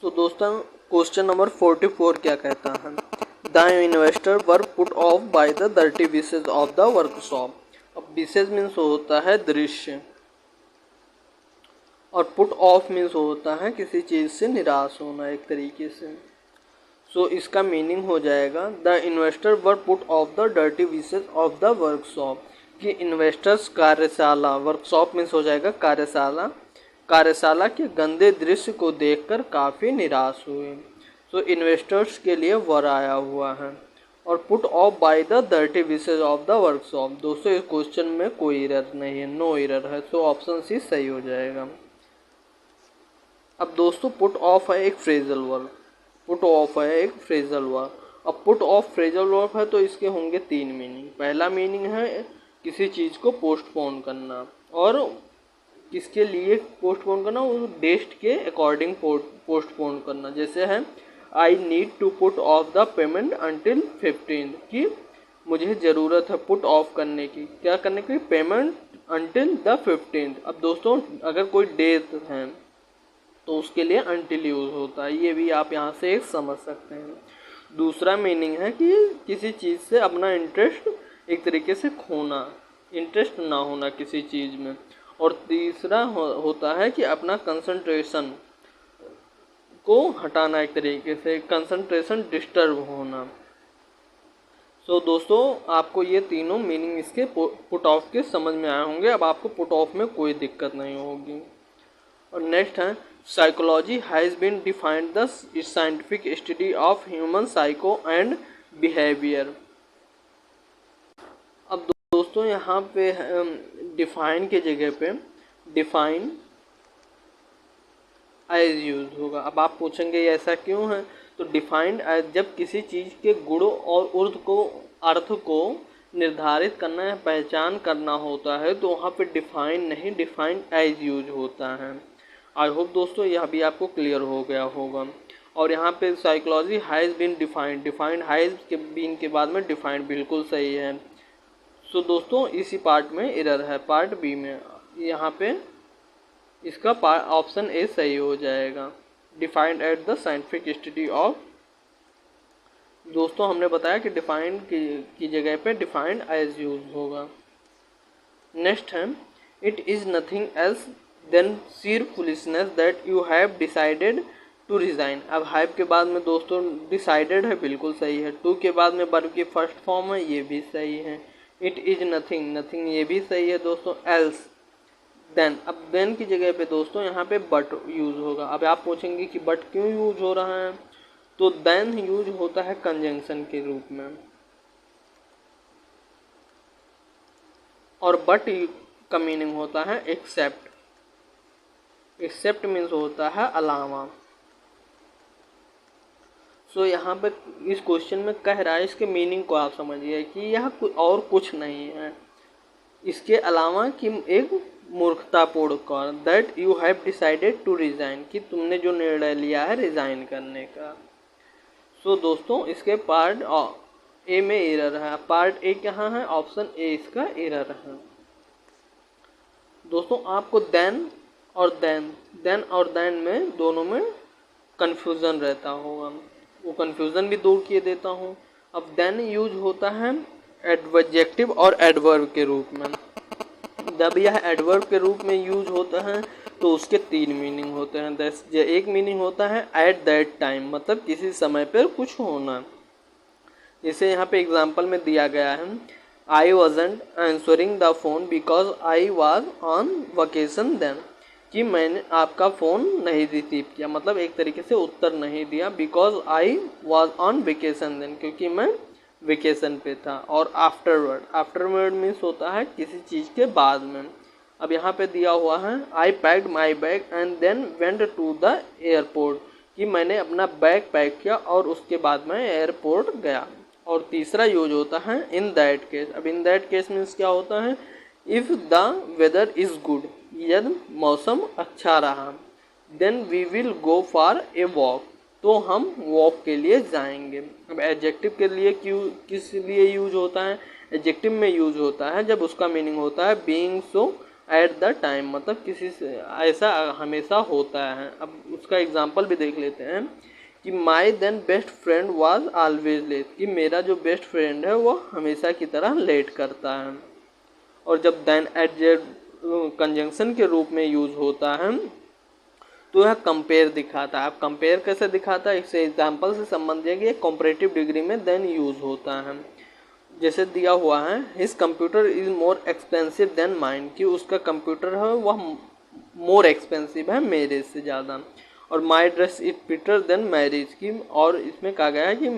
तो दोस्तों question number 44 क्या कहता है, the investor were put off by the dirty wishes of the workshop. अब विशेज मीन्स होता है दृश्य और पुट ऑफ मीन्स होता है किसी चीज़ से निराश होना एक तरीके से। सो इसका मीनिंग हो जाएगा the investor were put off the dirty wishes of the workshop, कि इन्वेस्टर्स कार्यशाला, वर्कशॉप मीन्स हो जाएगा कार्यशाला, कार्यशाला के गंदे दृश्य को देखकर काफ़ी निराश हुए। सो इन्वेस्टर्स के लिए वर आया हुआ है और put off by the dirty wishes of the workshop. दोस्तों इस क्वेश्चन में कोई एरर नहीं है, नो एरर है, सो ऑप्शन सी सही हो जाएगा। अब दोस्तों पुट ऑफ है एक फ्रेजल वर्ब, पुट ऑफ है एक फ्रेजल वर्ब। अब पुट ऑफ फ्रेजल वर्ब है तो इसके होंगे तीन मीनिंग। पहला मीनिंग है किसी चीज़ को पोस्टपोन करना, और किसके लिए पोस्टपोन करना, उस डेट के अकॉर्डिंग पोस्टपोन करना। जैसे है I need to put off the payment until 15, कि मुझे ज़रूरत है पुट ऑफ करने की, क्या करने की, पेमेंट अंटिल द 15। अब दोस्तों अगर कोई डेट है तो उसके लिए अंटिल यूज़ होता है, ये भी आप यहाँ से एक समझ सकते हैं। दूसरा मीनिंग है कि किसी चीज़ से अपना इंटरेस्ट एक तरीके से खोना, इंटरेस्ट ना होना किसी चीज़ में। और तीसरा होता है कि अपना कंसंट्रेशन को हटाना, एक तरीके से कंसंट्रेशन डिस्टर्ब होना। सो दोस्तों आपको ये तीनों मीनिंग इसके पुट ऑफ के समझ में आए होंगे। अब आपको पुट ऑफ में कोई दिक्कत नहीं होगी। और नेक्स्ट है psychology has been defined the scientific study of human psycho and behaviour. अब दोस्तों यहाँ पे डिफाइन के जगह पे डिफाइन एज यूज होगा। अब आप पूछेंगे ऐसा क्यों है, तो डिफाइंड एज जब किसी चीज़ के गुणों और अर्थ को निर्धारित करना या पहचान करना होता है तो वहाँ पे डिफाइन नहीं, डिफाइंड एज यूज होता है। आई होप दोस्तों यह भी आपको क्लियर हो गया होगा। और यहाँ पे psychology has been defined, defined has के बीन के बाद में डिफाइंड बिल्कुल सही है। सो दोस्तों इसी पार्ट में एरर है, पार्ट बी में। यहाँ पे इसका ऑप्शन ए सही हो जाएगा, defined at the scientific study of. दोस्तों हमने बताया कि डिफाइंड की जगह पे डिफाइंड एज यूज होगा। नेक्स्ट है it is nothing else than sheer foolishness that you have decided to resign। अब हैव के बाद में दोस्तों डिसाइडेड है, बिल्कुल सही है। टू के बाद में वर्ब की फर्स्ट फॉर्म है, ये भी सही है। इट इज़ नथिंग, नथिंग ये भी सही है दोस्तों। एल्स देन, अब देन की जगह पे दोस्तों यहाँ पे बट यूज होगा। अब आप पूछेंगे कि बट क्यों यूज हो रहा है, तो देन यूज होता है कंजंक्शन के रूप में, और बट का मीनिंग होता है एक्सेप्ट। एक्सेप्ट मीन्स होता है अलावा। सो यहाँ पे इस क्वेश्चन में कह रहा है, इसके मीनिंग को आप समझिए कि यह और कुछ नहीं है इसके अलावा कि एक मूर्खतापूर्ण कार्य, that you have decided to resign, कि तुमने जो निर्णय लिया है रिजाइन करने का। सो दोस्तों इसके पार्ट ए में एरर है, पार्ट ए कहाँ है, ऑप्शन ए इसका एरर है। दोस्तों आपको देन और देन में दोनों में कन्फ्यूज़न रहता होगा, वो कन्फ्यूज़न भी दूर किए देता हूँ। अब देन यूज होता है एडजेक्टिव और एडवर्ब के रूप में। जब यह एडवर्ब के रूप में यूज होता है तो उसके तीन मीनिंग होते हैं। एक मीनिंग होता है एट दैट टाइम, मतलब किसी समय पर कुछ होना। जैसे यहाँ पे एग्जाम्पल में दिया गया है I wasn't answering the phone because I was on vacation then, कि मैंने आपका फ़ोन नहीं रिसीव किया, मतलब एक तरीके से उत्तर नहीं दिया, because I was on vacation then, क्योंकि मैं वेकेशन पे था। और आफ्टरवर्ड, आफ्टरवर्ड मीन्स होता है किसी चीज़ के बाद में। अब यहाँ पे दिया हुआ है I packed my bag and then went to the airport, कि मैंने अपना बैग पैक किया और उसके बाद मैं एयरपोर्ट गया। और तीसरा यूज होता है इन दैट केस। अब इन दैट केस मीन्स क्या होता है, if the weather is good, यदि मौसम अच्छा रहा, then we will go for a walk, तो हम वॉक के लिए जाएंगे। अब एडजेक्टिव के लिए क्यों किस लिए यूज होता है, एडजेक्टिव में यूज होता है जब उसका मीनिंग होता है being so at the time मतलब किसी से ऐसा हमेशा होता है। अब उसका एग्जांपल भी देख लेते हैं कि my then best friend was always late, कि मेरा जो बेस्ट फ्रेंड है वो हमेशा की तरह लेट करता है। और जब देन एडजेक्टिव कंजंक्शन के रूप में यूज होता है तो यह कंपेयर दिखाता है। अब कंपेयर कैसे दिखाता है, इससे एग्जाम्पल से संबंधित ये कंपैरेटिव डिग्री में देन यूज होता है। जैसे दिया हुआ है his computer is more expensive than mine, कि उसका कंप्यूटर है वह मोर एक्सपेंसिव है मेरे से ज़्यादा। और माई ड्रेस इज पिटर देन मैरिज की, और इसमें कहा गया है कि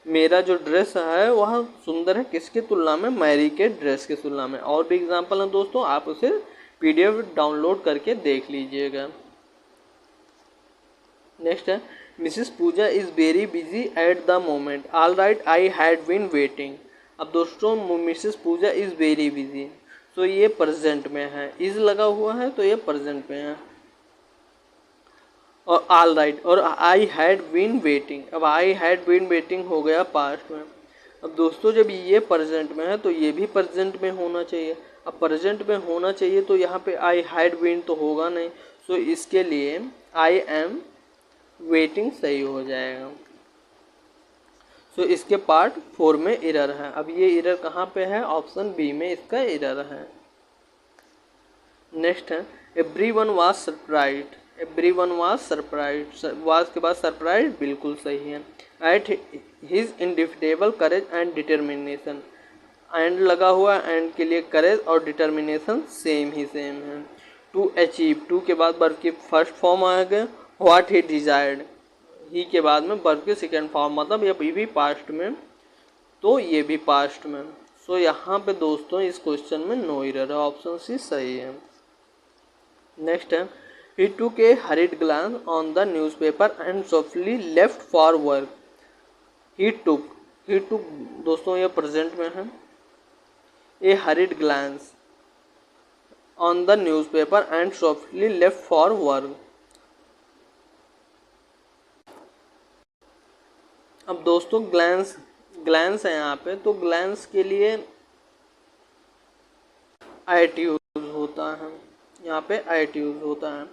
मेरा जो ड्रेस है वह सुंदर है किसकी तुलना में, मैरी के ड्रेस की तुलना में। और भी एग्जाम्पल है दोस्तों, आप उसे PDF डाउनलोड करके देख लीजिएगा। नेक्स्ट है Mrs Pooja is very busy at the moment, all right I had been waiting. अब दोस्तों Mrs Pooja is very busy, तो ये प्रेजेंट में है, इज़ लगा हुआ है तो ये प्रेजेंट में है। और ऑल राइट और आई हैड बीन वेटिंग, अब आई हैड बीन वेटिंग हो गया पास्ट में। अब दोस्तों जब ये प्रेजेंट में है तो ये भी प्रेजेंट में होना चाहिए। अब प्रेजेंट में होना चाहिए तो यहाँ पे आई हैड बीन तो होगा नहीं, सो इसके लिए आई एम वेटिंग सही हो जाएगा। सो इसके पार्ट 4 में एरर है। अब ये एरर कहाँ पे है, ऑप्शन बी में इसका एरर है। नेक्स्ट है everyone was surprised, everyone was surprised, was के बाद सरप्राइज्ड बिल्कुल सही है। At his indefatigable courage and determination, and लगा हुआ एंड के लिए करेज और डिटर्मिनेशन सेम ही सेम है। टू अचीव, टू के बाद वर्ब की फर्स्ट फॉर्म आ गया। व्हाट ही डिजायर्ड, ही के बाद में वर्ब की सेकेंड फॉर्म, मतलब ये भी पास्ट में तो ये भी पास्ट में। सो यहाँ पे दोस्तों इस क्वेश्चन में नो एरर है, ऑप्शन सी सही है। नेक्स्ट है he took a hurried glance on the newspaper and softly left for work. He took दोस्तों ये प्रेजेंट में है। A hurried glance on the newspaper and softly left for work. अब दोस्तों ग्लैंस है यहाँ पे, तो ग्लैंस के लिए एट यूज होता है, यहाँ पे एट यूज होता है।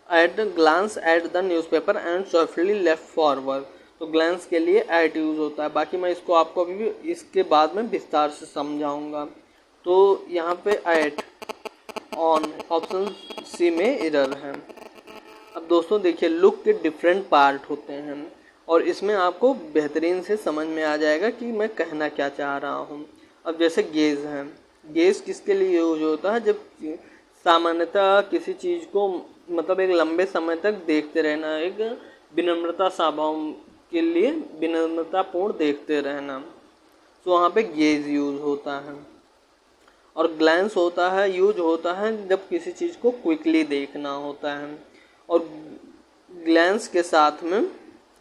At glance at the newspaper and softly left forward, तो ग्लैंस के लिए एट यूज होता है। बाकी मैं इसको आपको अभी भी इसके बाद में विस्तार से समझाऊंगा। तो यहाँ पे एट ऑन, ऑप्शन सी में एरर है। अब दोस्तों देखिए लुक के डिफरेंट पार्ट होते हैं और इसमें आपको बेहतरीन से समझ में आ जाएगा कि मैं कहना क्या चाह रहा हूँ। अब जैसे गेज है, गेज किसके लिए यूज होता है, जब सामान्यतः किसी चीज़ को मतलब एक लंबे समय तक देखते रहना, एक विनम्रता स्वभाव के लिए विनम्रतापूर्ण देखते रहना, तो वहाँ पे गेज यूज होता है। और ग्लैंस होता है, यूज होता है जब किसी चीज़ को क्विकली देखना होता है। और ग्लैंस के साथ में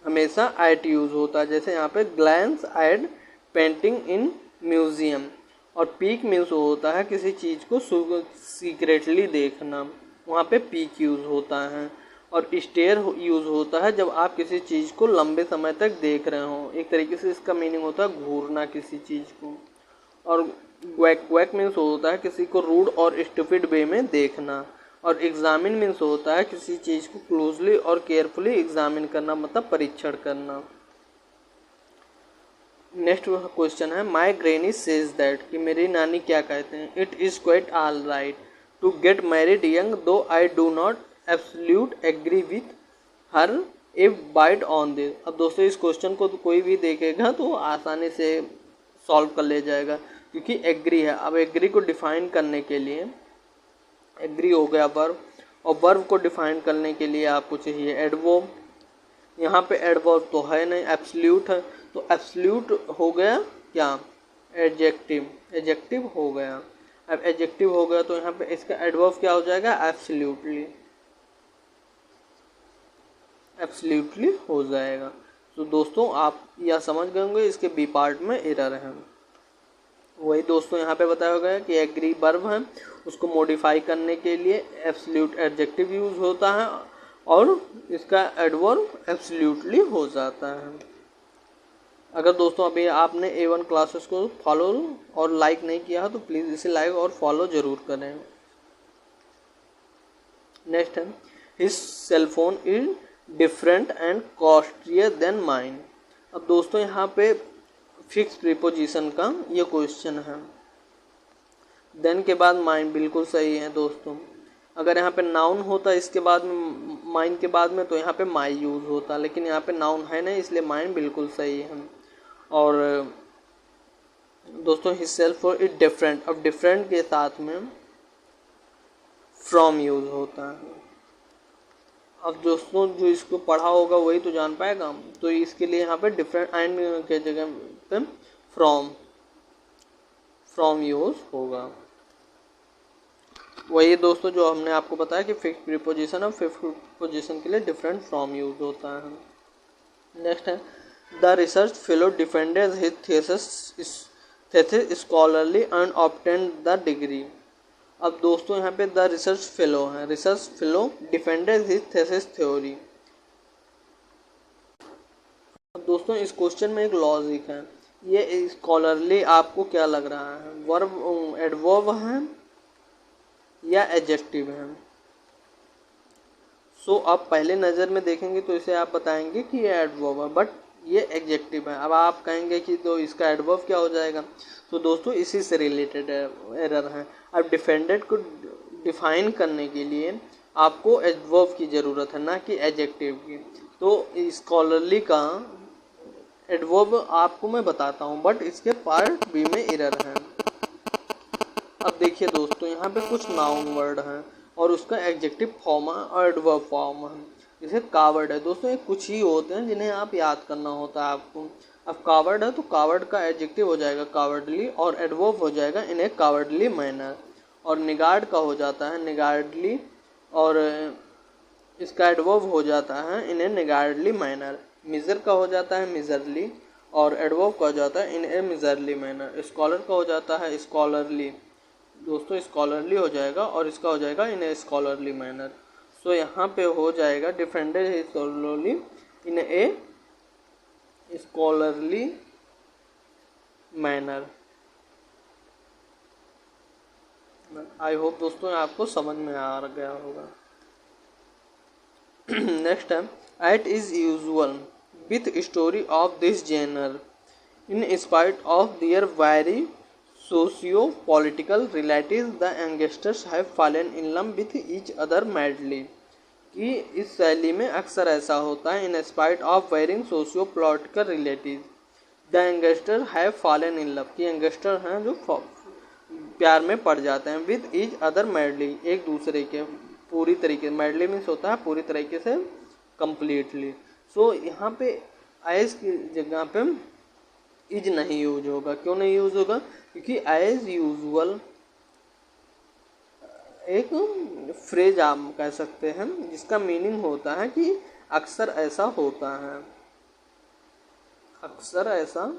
हमेशा एट यूज होता है, जैसे यहाँ पे glans eight painting in museum. और पीक मीन्स होता है किसी चीज़ को सीक्रेटली देखना, वहाँ पे पीक यूज होता है। और स्टेयर यूज होता है जब आप किसी चीज़ को लंबे समय तक देख रहे हो, एक तरीके से इसका मीनिंग होता है घूरना किसी चीज़ को। और क्वैक मीन्स होता है किसी को रूड और स्टूपिड वे में देखना। और एग्जामिन मीन्स होता है किसी चीज़ को क्लोजली और केयरफुली एग्जामिन करना, मतलब परीक्षण करना। नेक्स्ट क्वेश्चन है माई ग्रैनी सेज दैट, कि मेरी नानी क्या कहते हैं, it is quite all right to get married young though I do not absolute agree with her a bite on this. अब दोस्तों इस क्वेश्चन को तो कोई भी देखेगा तो आसानी से सॉल्व कर ले जाएगा, क्योंकि एग्री है। अब एग्री को डिफाइन करने के लिए एग्री हो गया वर्ब, और वर्ब को डिफाइन करने के लिए आपको चाहिए एडवर्ब। यहाँ पे एडवर्ब तो है नहीं, एब्सोल्यूट है, तो एब्सोल्यूट हो गया क्या, एडजेक्टिव, एडजेक्टिव हो गया। अब एडजेक्टिव हो गया तो यहाँ पे इसका एडवर्ब क्या हो जाएगा, एब्सोल्यूटली, एब्सोल्यूटली हो जाएगा। तो दोस्तों आप यह समझ गए होंगे इसके बी पार्ट में एरर है। वही दोस्तों यहाँ पे बताया गया कि एग्री वर्ब है, उसको मॉडिफाई करने के लिए एब्सोल्यूट एडजेक्टिव यूज होता है और इसका एडवर्ब एब्सोल्यूटली हो जाता है। अगर दोस्तों अभी आपने A1 क्लासेस को फॉलो और लाइक नहीं किया है तो प्लीज़ इसे लाइक और फॉलो ज़रूर करें। नेक्स्ट है his cell phone is different and costlier than mine. अब दोस्तों यहाँ पे फिक्स प्रीपोजिशन का ये क्वेश्चन है। देन के बाद माइन बिल्कुल सही है दोस्तों। अगर यहाँ पे नाउन होता इसके बाद में माइन के बाद में तो यहाँ पे माई यूज़ होता, लेकिन यहाँ पे नाउन है नहीं इसलिए माइन बिल्कुल सही है। और दोस्तों हिज सेल्फ इज डिफरेंट, अब डिफरेंट के साथ में फ्रॉम यूज़ होता है। अब दोस्तों जो इसको पढ़ा होगा वही तो जान पाएगा, तो इसके लिए यहाँ पे डिफरेंट एंड के जगह पे फ्रॉम यूज़ होगा। वही दोस्तों जो हमने आपको बताया कि फिक्स प्रीपोजिशन और फिक्स प्रीपोजिशन के लिए डिफरेंट फ्रॉम यूज़ होता है। नेक्स्ट है the research fellow defended his thesis scholarly and obtained the degree. अब दोस्तों यहाँ पे द रिसर्च फेलो है, research fellow defended his thesis theory. अब दोस्तों इस क्वेश्चन में एक लॉजिक है, ये स्कॉलरली आपको क्या लग रहा है, वर्ब एडवर्ब है या एडजेक्टिव है? सो आप पहले नज़र में देखेंगे तो इसे आप बताएंगे कि ये एडवर्ब है, बट ये एडजेक्टिव है। अब आप कहेंगे कि तो इसका एडवर्ब क्या हो जाएगा, तो दोस्तों इसी से रिलेटेड एरर है। अब डिफेंडेड को डिफाइन करने के लिए आपको एडवर्ब की ज़रूरत है, ना कि एडजेक्टिव की। तो स्कॉलरली का एडवर्ब आपको मैं बताता हूँ, बट इसके पार्ट बी में एरर है। अब देखिए दोस्तों यहाँ पे कुछ नाउन वर्ड हैं और उसका एडजेक्टिव फॉर्म है और एडवर्ब फॉर्म है। जैसे कावर्ड है दोस्तों, ये कुछ ही होते हैं जिन्हें आप याद करना होता है आपको। अब कावर्ड है तो कावर्ड का एडजेक्टिव हो जाएगा कावर्डली और एडवर्ब हो जाएगा इन ए कावर्डली मैनर। और निगार्ड का हो जाता है निगार्डली और इसका एडवर्ब हो जाता है इन ए निगार्डली मैनर। मिजर का हो जाता है मिजरली और एडवर्ब का हो जाता है इन ए मिजरली मैनर। स्कॉलर का हो जाता है स्कॉलरली दोस्तों, स्कॉलरली हो जाएगा और इसका हो जाएगा इन ए स्कॉलरली मैनर। सो यहाँ पे हो जाएगा defended his scholarly in a scholarly manner. I hope दोस्तों आपको समझ में आ गया होगा। नेक्स्ट है at is usual with story of this genre in spite of their very socio-political relatives the youngsters have fallen in love with each other madly। कि इस शैली में अक्सर ऐसा होता है in spite of varying socio-political relative the youngster have fallen in love, कि youngster हैं जो प्यार में पड़ जाते हैं विद ईच अदर मैडली, एक दूसरे के पूरी तरीके, मैडली मीन्स होता है पूरी तरीके से कम्प्लीटली। सो यहाँ पे एज की जगह पे इज नहीं यूज होगा। क्यों नहीं यूज होगा? क्योंकि एज यूजुअल एक फ्रेज आप कह सकते हैं जिसका मीनिंग होता है कि अक्सर ऐसा होता है, अक्सर ऐसा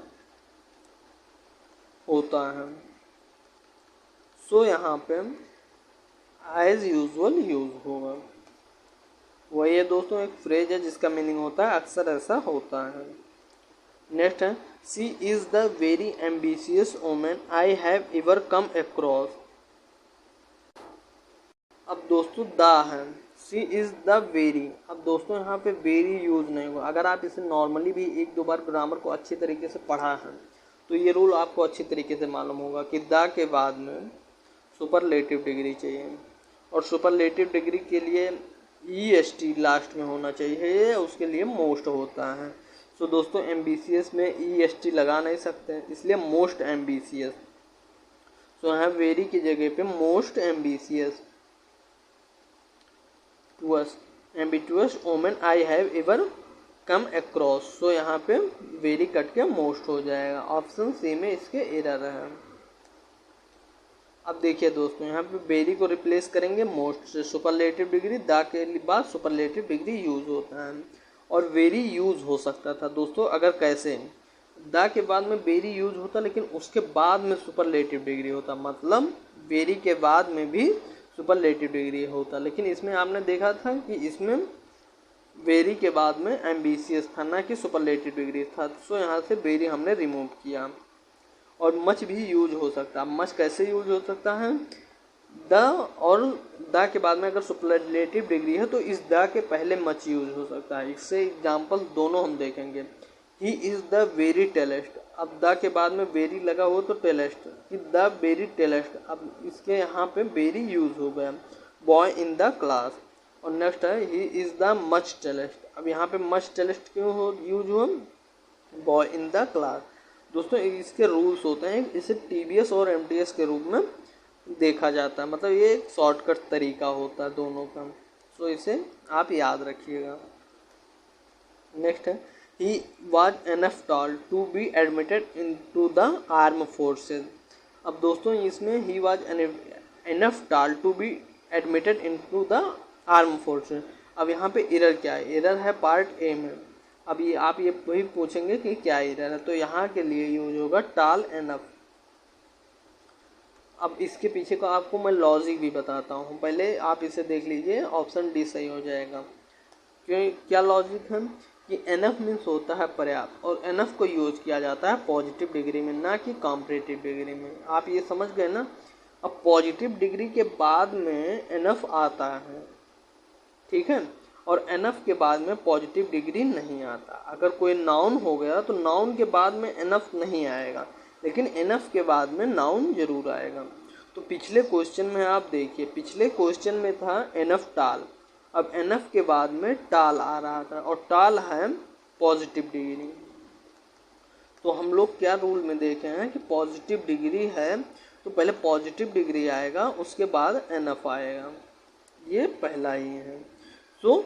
होता है। सो यहाँ पे एज यूजुअल यूज होगा। वही है दोस्तों एक फ्रेज है जिसका मीनिंग होता है अक्सर ऐसा होता है। नेक्स्ट है she is the very ambitious women I have ever come across. अब दोस्तों द है, शी इज़ द वेरी। अब दोस्तों यहाँ पे वेरी यूज नहीं होगा। अगर आप इसे नॉर्मली भी एक दो बार ग्रामर को अच्छी तरीके से पढ़ा है तो ये रूल आपको अच्छी तरीके से मालूम होगा कि द के बाद में सुपरलेटिव डिग्री चाहिए और सुपरलेटिव डिग्री के लिए EST लास्ट में होना चाहिए, उसके लिए मोस्ट होता है। सो दोस्तों एम्बिशियस में EST लगा नहीं सकते इसलिए मोस्ट एम्बिशियस। सो यहाँ वेरी की जगह पे most ambitious ambitious women I have ever come across. So यहाँ पे वेरी कट के मोस्ट हो जाएगा। ऑप्शन सी में इसके एरर है। अब देखिए दोस्तों यहाँ पे वेरी को रिप्लेस करेंगे मोस्ट से, सुपरलेटिव डिग्री द के बाद सुपरलेटिव डिग्री यूज होता है और वेरी यूज हो सकता था दोस्तों अगर कैसे द के बाद में वेरी यूज होता लेकिन उसके बाद में सुपरलेटिव डिग्री होता, मतलब वेरी के बाद में भी सुपरलेटिव डिग्री होता। लेकिन इसमें आपने देखा था कि इसमें वेरी के बाद में एम्बिशियस था ना कि सुपरलेटिव डिग्री था। सो यहाँ से वेरी हमने रिमूव किया। और मच भी यूज हो सकता है। मच कैसे यूज हो सकता है? द और द के बाद में अगर सुपरलेटिव डिग्री है तो इस द के पहले मच यूज हो सकता है। इससे एग्जाम्पल दोनों हम देखेंगे। ही इज़ द वेरी टेलेस्ट, अब द के बाद में वेरी लगा हो तो टेलेस्ट, कि द वेरी टेलेस्ट, अब इसके यहाँ पे वेरी यूज हो गया। बॉय इन द क्लास, और नेक्स्ट है ही इज़ द मच टेलेस्ट, अब यहाँ पे मच टेलेस्ट क्यों हो यूज हुआ, बॉय इन द क्लास। दोस्तों इसके रूल्स होते हैं, इसे टीबीएस और एमटीएस के रूप में देखा जाता है, मतलब ये एक शॉर्टकट तरीका होता है दोनों का, सो इसे आप याद रखिएगा। नेक्स्ट है he was enough tall to be admitted into the arm forces. अब दोस्तों इसमें he was enough tall to be admitted into the arm forces. अब यहाँ पे एरर क्या है, एरर है पार्ट ए में। अब ये आप ये वही पूछेंगे कि क्या एरर है, तो यहाँ के लिए यूज होगा टॉल एनफ। अब इसके पीछे का आपको मैं लॉजिक भी बताता हूँ, पहले आप इसे देख लीजिए, ऑप्शन डी सही हो जाएगा। क्यों, क्या लॉजिक है कि एनफ मीन्स होता है पर्याप्त, और एनफ को यूज किया जाता है पॉजिटिव डिग्री में, ना कि कॉम्परेटिव डिग्री में। आप ये समझ गए ना। अब पॉजिटिव डिग्री के बाद में एनफ आता है, ठीक है, और एनफ के बाद में पॉजिटिव डिग्री नहीं आता। अगर कोई नाउन हो गया तो नाउन के बाद में एनफ नहीं आएगा, लेकिन एनफ के बाद में नाउन जरूर आएगा। तो पिछले क्वेश्चन में आप देखिए, पिछले क्वेश्चन में था एनफ टाल, अब एनफ के बाद में टाल आ रहा था, और टाल है पॉजिटिव डिग्री। तो हम लोग क्या रूल में देखे हैं कि पॉजिटिव डिग्री है तो पहले पॉजिटिव डिग्री आएगा, उसके बाद एनफ आएगा, ये पहला ही है। तो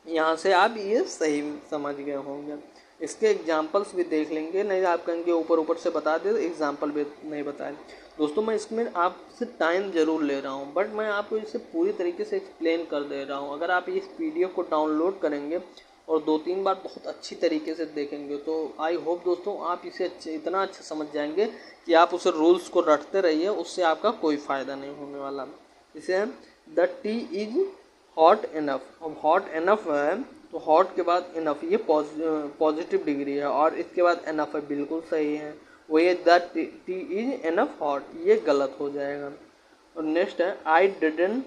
यहाँ से आप ये सही समझ गए होंगे। इसके एग्जाम्पल्स भी देख लेंगे, नहीं आप कहेंगे ऊपर ऊपर से बता दे, तो एग्जाम्पल भी नहीं बताए। दोस्तों मैं इसमें आपसे टाइम ज़रूर ले रहा हूँ, बट मैं आपको इसे पूरी तरीके से एक्सप्लेन कर दे रहा हूँ। अगर आप इस पीडीएफ को डाउनलोड करेंगे और 2-3 बार बहुत अच्छी तरीके से देखेंगे तो आई होप दोस्तों आप इसे इतना अच्छा समझ जाएंगे कि आप उसे रूल्स को रटते रहिए, उससे आपका कोई फ़ायदा नहीं होने वाला। इसे the T is hot enough, अब हॉट इनफ है तो हॉट के बाद इनफ, ये पॉजिटिव डिग्री है, और इसके बाद इनफ है, बिल्कुल सही है। वही the T is enough hot, ये गलत हो जाएगा। और नेक्स्ट है I didn't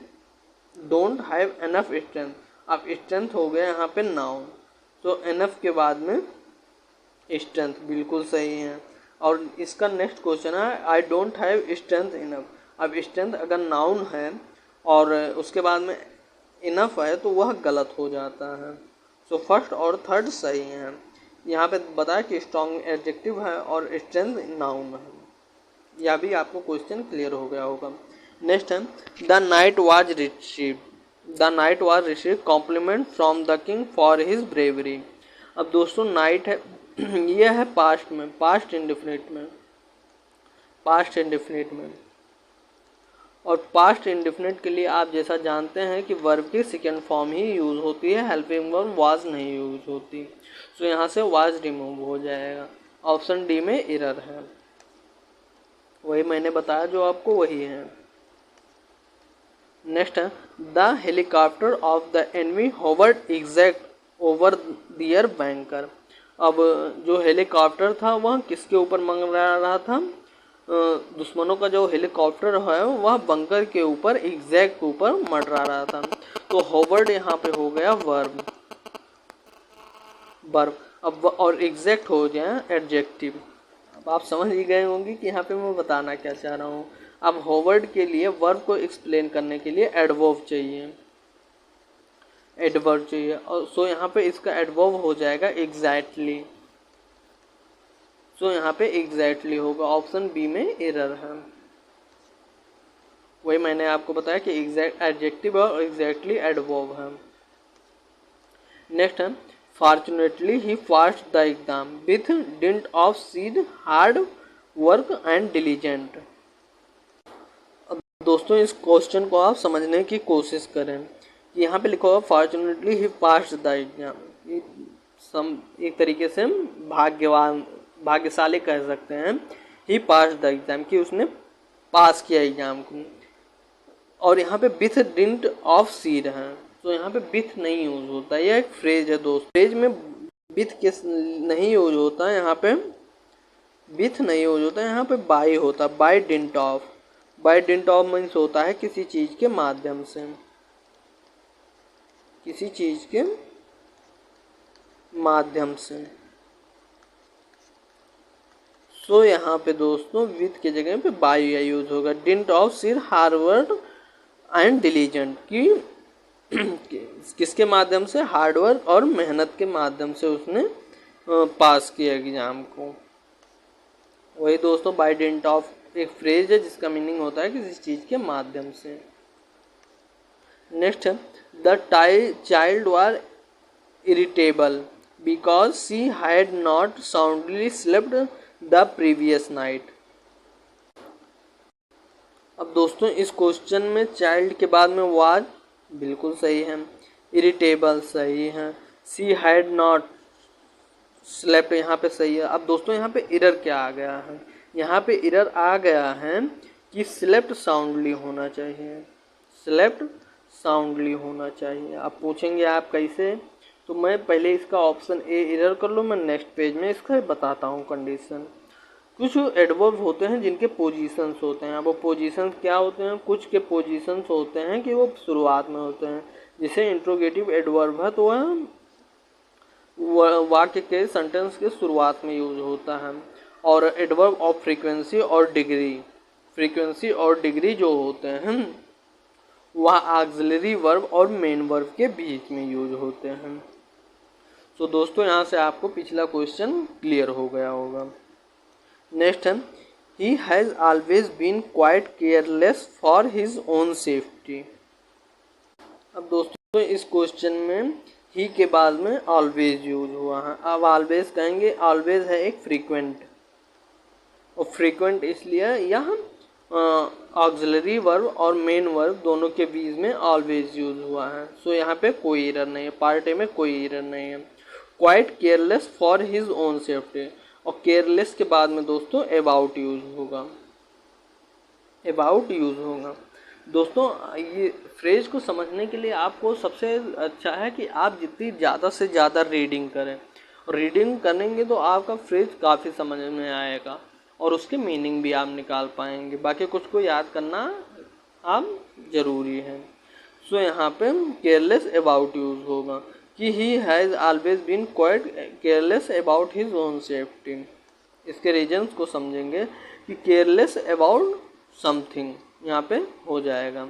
don't have enough strength, अब स्ट्रेंथ हो गया यहाँ पे नाउन, तो इनफ के बाद में स्ट्रेंथ, बिल्कुल सही है। और इसका नेक्स्ट क्वेश्चन है I don't have strength enough, अब स्ट्रेंथ अगर नाउन है और उसके बाद में इनफ है तो वह गलत हो जाता है। सो फर्स्ट और थर्ड सही है। यहाँ पे बताया कि स्ट्रॉन्ग एडजेक्टिव है और स्ट्रेंथ नाउन है, यह भी आपको क्वेश्चन क्लियर हो गया होगा। नेक्स्ट है the knight was received, the knight was received compliment from the king for his bravery. अब दोस्तों नाइट है यह है पास्ट में, पास्ट इंडेफिनिट में, पास्ट इंडेफिनिट में। और पास्ट इंडेफिनिट के लिए आप जैसा जानते हैं कि वर्ब की सेकेंड फॉर्म ही यूज़ होती है, हेल्पिंग वर्ब वाज नहीं यूज होती। सो यहाँ से वाज रिमूव हो जाएगा। ऑप्शन डी में एरर है, वही मैंने बताया जो आपको वही है। नेक्स्ट है the helicopter of the enemy hovered exact over their banker. अब जो हेलीकॉप्टर था वह किसके ऊपर मंगरा रहा था, दुश्मनों का जो हेलीकॉप्टर है वह बंकर के ऊपर एग्जैक्ट ऊपर मंडरा रहा था। तो होवर्ड यहाँ पे हो गया वर्ब, वर्ब अब, और एग्जैक्ट हो गया एडजेक्टिव। अब आप समझ ही गए होंगे कि यहाँ पे मैं बताना क्या चाह रहा हूँ। अब होवर्ड के लिए वर्ब को एक्सप्लेन करने के लिए एडवर्ब चाहिए, एडवर्ब चाहिए, और सो यहाँ पे इसका एडवर्ब हो जाएगा एग्जैक्टली। सो यहाँ पे एग्जैक्टली होगा, ऑप्शन बी में एरर है। वही मैंने आपको बताया कि एग्जैक्ट एडजेक्टिव और एग्जैक्टली एडवर्ब है। नेक्स्ट है fortunately he passed the exam with didn't of seed hard work and diligent. अब दोस्तों इस क्वेश्चन को आप समझने की कोशिश करें। यहाँ पे लिखा हुआ fortunately he passed the exam, एक तरीके से भाग्यवान, भाग्यशाली कह सकते हैं, ही पास द एग्जाम, कि उसने पास किया एग्जाम को। और यहाँ पे विथ डिंट ऑफ सीड है, तो यहाँ पे विथ नहीं यूज होता, यह एक फ्रेज है दोस्त। फ्रेज में विथ किस नहीं यूज होता है, यहाँ पे विथ नहीं यूज होता है, यहाँ पे बाय होता है, by dint of, by dint of means होता है किसी चीज़ के माध्यम से, किसी चीज़ के माध्यम से। सो यहाँ पे दोस्तों विद के जगह पे बाय या यूज होगा। डिंट ऑफ सिर हार्डवर्क एंड डिलीजेंट की किसके माध्यम से, हार्डवर्क और मेहनत के माध्यम से उसने पास किया एग्जाम को। वही दोस्तों बाय डिंट ऑफ एक फ्रेज है जिसका मीनिंग होता है किसी चीज़ के माध्यम से। नेक्स्ट है the child war irritable because she had not soundly slept the previous night. अब दोस्तों इस क्वेश्चन में चाइल्ड के बाद में वाज बिल्कुल सही है, इरिटेबल सही है, शी हैड नॉट स्लेप्ट यहाँ पे सही है। अब दोस्तों यहाँ पे एरर क्या आ गया है, यहाँ पे एरर आ गया है कि स्लेप्ट साउंडली होना चाहिए, स्लेप्ट साउंडली होना चाहिए। अब पूछेंगे आप कैसे, तो मैं पहले इसका ऑप्शन ए एरर कर लूँ, मैं नेक्स्ट पेज में इसका बताता हूँ कंडीशन। कुछ एडवर्ब होते हैं जिनके पोजीशंस होते हैं। अब वो पोजीशंस क्या होते हैं, कुछ के पोजीशंस होते हैं कि वो शुरुआत में होते हैं, जैसे इंट्रोगेटिव एडवर्ब है तो वह वाक्य के सेंटेंस के शुरुआत में यूज होता है। और एडवर्ब ऑफ फ्रीक्वेंसी और डिग्री, फ्रीक्वेंसी और डिग्री जो होते हैं वह ऑक्सिलरी वर्ब और मेन वर्ब के बीच में यूज होते हैं। तो दोस्तों यहाँ से आपको पिछला क्वेश्चन क्लियर हो गया होगा। नेक्स्ट है he has always been quite careless for his own safety. अब दोस्तों इस क्वेश्चन में ही के बाद में ऑलवेज यूज हुआ है। अब ऑलवेज कहेंगे, ऑलवेज है एक फ्रीक्वेंट, और फ्रीक्वेंट इसलिए यह ऑक्सिलरी वर्ब और मेन वर्ब दोनों के बीच में ऑलवेज यूज हुआ है। सो यहाँ पे कोई एरर नहीं है, पार्ट ए में कोई एरर नहीं है। Quite careless for his own safety, और केयरलेस के बाद में दोस्तों अबाउट यूज होगा, अबाउट यूज होगा। दोस्तों ये फ्रेज को समझने के लिए आपको सबसे अच्छा है कि आप जितनी ज़्यादा से ज़्यादा रीडिंग करें, रीडिंग करेंगे तो आपका फ्रेज काफ़ी समझ में आएगा और उसके मीनिंग भी आप निकाल पाएंगे। बाकी कुछ को याद करना आप ज़रूरी है। सो यहाँ पे केयरलेस अबाउट यूज होगा कि he has always been quite careless about his own safety. इसके रीजन्स को समझेंगे कि केयरलेस अबाउट समथिंग यहाँ पे हो जाएगा।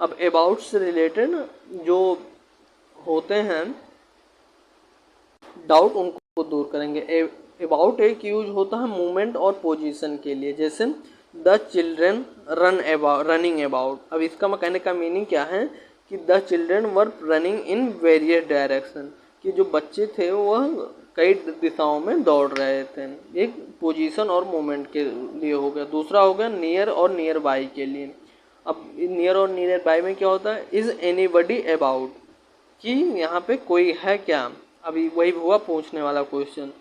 अब अबाउट से रिलेटेड जो होते हैं डाउट उनको दूर करेंगे। अबाउट एक यूज होता है मूवमेंट और पोजीशन के लिए, जैसे द चिल्ड्रन रनिंग अबाउट। अब इसका कहने का मीनिंग क्या है कि the children were running in various direction, कि जो बच्चे थे वह कई दिशाओं में दौड़ रहे थे। एक पोजीशन और मूवमेंट के लिए हो गया। दूसरा हो गया नियर और नियर बाई के लिए। अब नियर और नियर बाई में क्या होता है, इज एनीबडी अबाउट, कि यहाँ पे कोई है क्या। अभी वही हुआ पूछने वाला क्वेश्चन,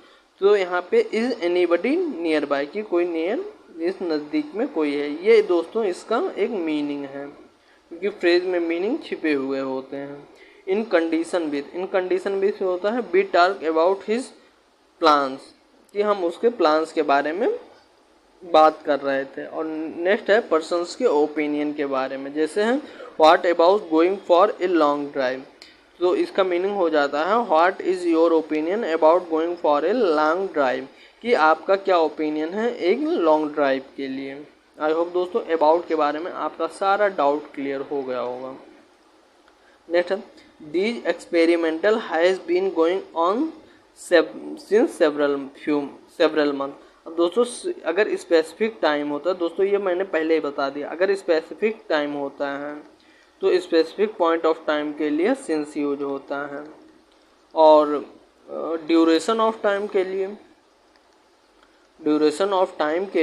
तो यहाँ पे इज एनीबडी नियर बाई, कि कोई नियर इस नज़दीक में कोई है। ये दोस्तों इसका एक मीनिंग है, क्योंकि फ्रेज में मीनिंग छिपे हुए होते हैं। इन कंडीशन विथ होता है be talk about his plans, कि हम उसके प्लान्स के बारे में बात कर रहे थे। और नेक्स्ट है पर्सन्स के ओपिनियन के बारे में, जैसे हैं what about going for a long drive, तो इसका मीनिंग हो जाता है what is your opinion about going for a long drive, कि आपका क्या ओपिनियन है एक लॉन्ग ड्राइव के लिए। आई होप दोस्तों अबाउट के बारे में आपका सारा डाउट क्लियर हो गया होगा। Next these experimental has been going on since several month. अब दोस्तों अगर स्पेसिफिक टाइम होता है, दोस्तों ये मैंने पहले ही बता दिया, अगर स्पेसिफिक टाइम होता है तो स्पेसिफिक पॉइंट ऑफ टाइम के लिए सिंस यूज होता है, और ड्यूरेशन ऑफ टाइम के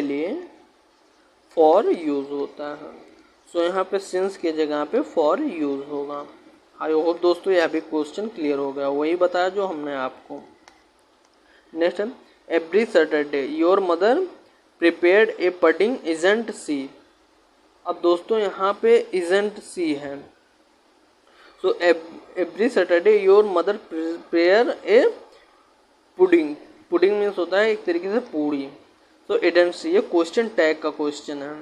लिए फॉर यूज होता है। सो यहाँ पे सिंस के जगह पे फॉर यूज होगा। आई होप दोस्तों यह भी क्वेश्चन क्लियर हो गया, वही बताया जो हमने आपको। नेक्स्ट है every Saturday your mother prepared a pudding isn't C. अब दोस्तों यहाँ पे इजंट सी है, so every Saturday your mother prepare a pudding means होता है एक तरीके से पूड़ी। तो इजंट सी, ये क्वेश्चन टैग का क्वेश्चन है।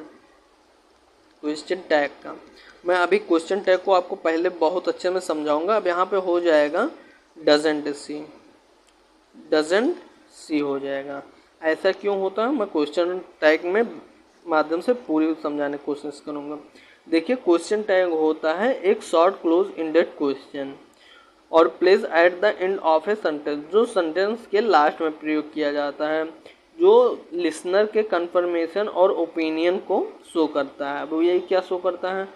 क्वेश्चन टैग का। मैं अभी क्वेश्चन टैग को आपको पहले बहुत अच्छे में समझाऊंगा। अब यहाँ पे हो जाएगा डजंट सी, डजंट सी हो जाएगा। ऐसा क्यों होता है, मैं क्वेश्चन टैग में माध्यम से पूरी समझाने की कोशिश करूँगा। देखिए, क्वेश्चन टैग होता है एक शॉर्ट क्लोज इंडेड क्वेश्चन और place at the end of a sentence, जो सेंटेंस के लास्ट में प्रयोग किया जाता है, जो लिसनर के कंफर्मेशन और ओपिनियन को शो करता है। अब ये क्या शो करता है?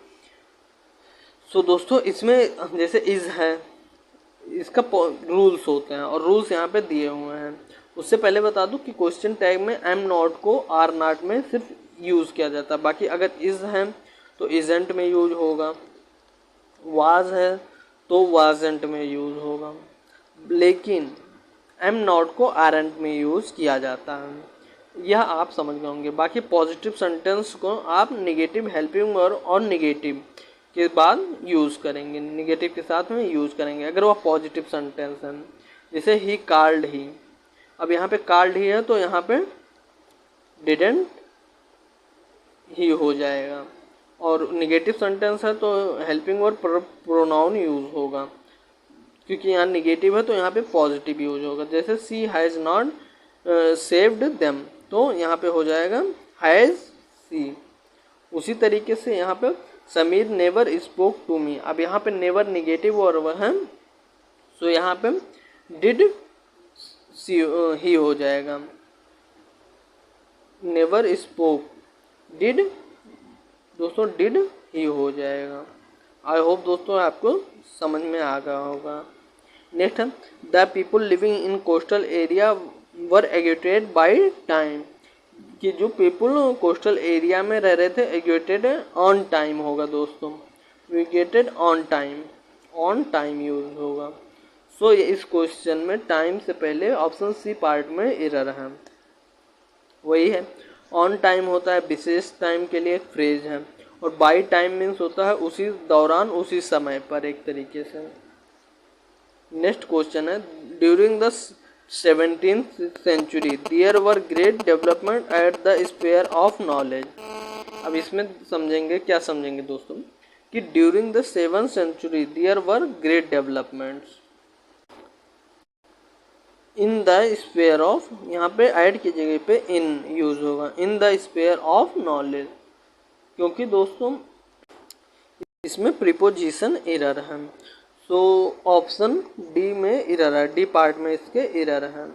सो दोस्तों, इसमें जैसे इज है, इसका रूल्स होते हैं और रूल्स यहाँ पे दिए हुए हैं। उससे पहले बता दूं कि क्वेश्चन टैग में एम नॉट को आर नॉट में सिर्फ यूज़ किया जाता है। बाकी अगर इज है तो इजेंट में यूज होगा, वाज है तो वाजेंट में यूज होगा, लेकिन एम नॉट को आरंट में यूज़ किया जाता है। यह आप समझ गए होंगे। बाकी पॉजिटिव सेंटेंस को आप नेगेटिव हेल्पिंग वर्ब और नेगेटिव के बाद यूज़ करेंगे, नेगेटिव के साथ में यूज़ करेंगे अगर वह पॉजिटिव सेंटेंस है। जैसे ही कॉल्ड ही, अब यहाँ पे कॉल्ड ही है तो यहाँ पे डिडंट ही हो जाएगा, और नेगेटिव सेंटेंस है तो हेल्पिंग वर्ब प्रोनाउन यूज़ होगा, क्योंकि यहाँ नेगेटिव है तो यहाँ पे पॉजिटिव यूज होगा। जैसे सी हैज़ नॉट सेव्ड देम, तो यहाँ पे हो जाएगा हैज़ सी। उसी तरीके से यहाँ पे Sameer never spoke to me, अब यहाँ पे नेवर नेगेटिव वर्ब है, सो यहाँ पे डिड सी ही हो जाएगा। नेवर स्पोक, डिड दोस्तों डिड ही हो जाएगा। आई होप दोस्तों आपको समझ में आ गया होगा। नेक्स्ट है the people living in coastal area were agitated by time, कि जो पीपुल कोस्टल एरिया में रह रहे थे, एग्यूटेड ऑन टाइम होगा दोस्तों, एग्यूटेड ऑन टाइम यूज होगा। सो इस क्वेश्चन में टाइम से पहले ऑप्शन सी पार्ट में एरर है, वही है ऑन टाइम होता है विशेष टाइम के लिए एक फ्रेज है, और बाई टाइम मीन्स होता है उसी दौरान उसी समय पर एक तरीके से। नेक्स्ट क्वेश्चन है during the 17th century there were great development at the sphere of knowledge. अब इसमें समझेंगे, क्या समझेंगे दोस्तों, कि during the 7th century there were great developments in the sphere of, यहाँ पे ऐड की जगह पे इन यूज होगा, in the sphere of knowledge, क्योंकि दोस्तों इसमें प्रीपोजिशन एरर है। सो ऑप्शन डी में एरर है, डी पार्ट में इसके एरर है,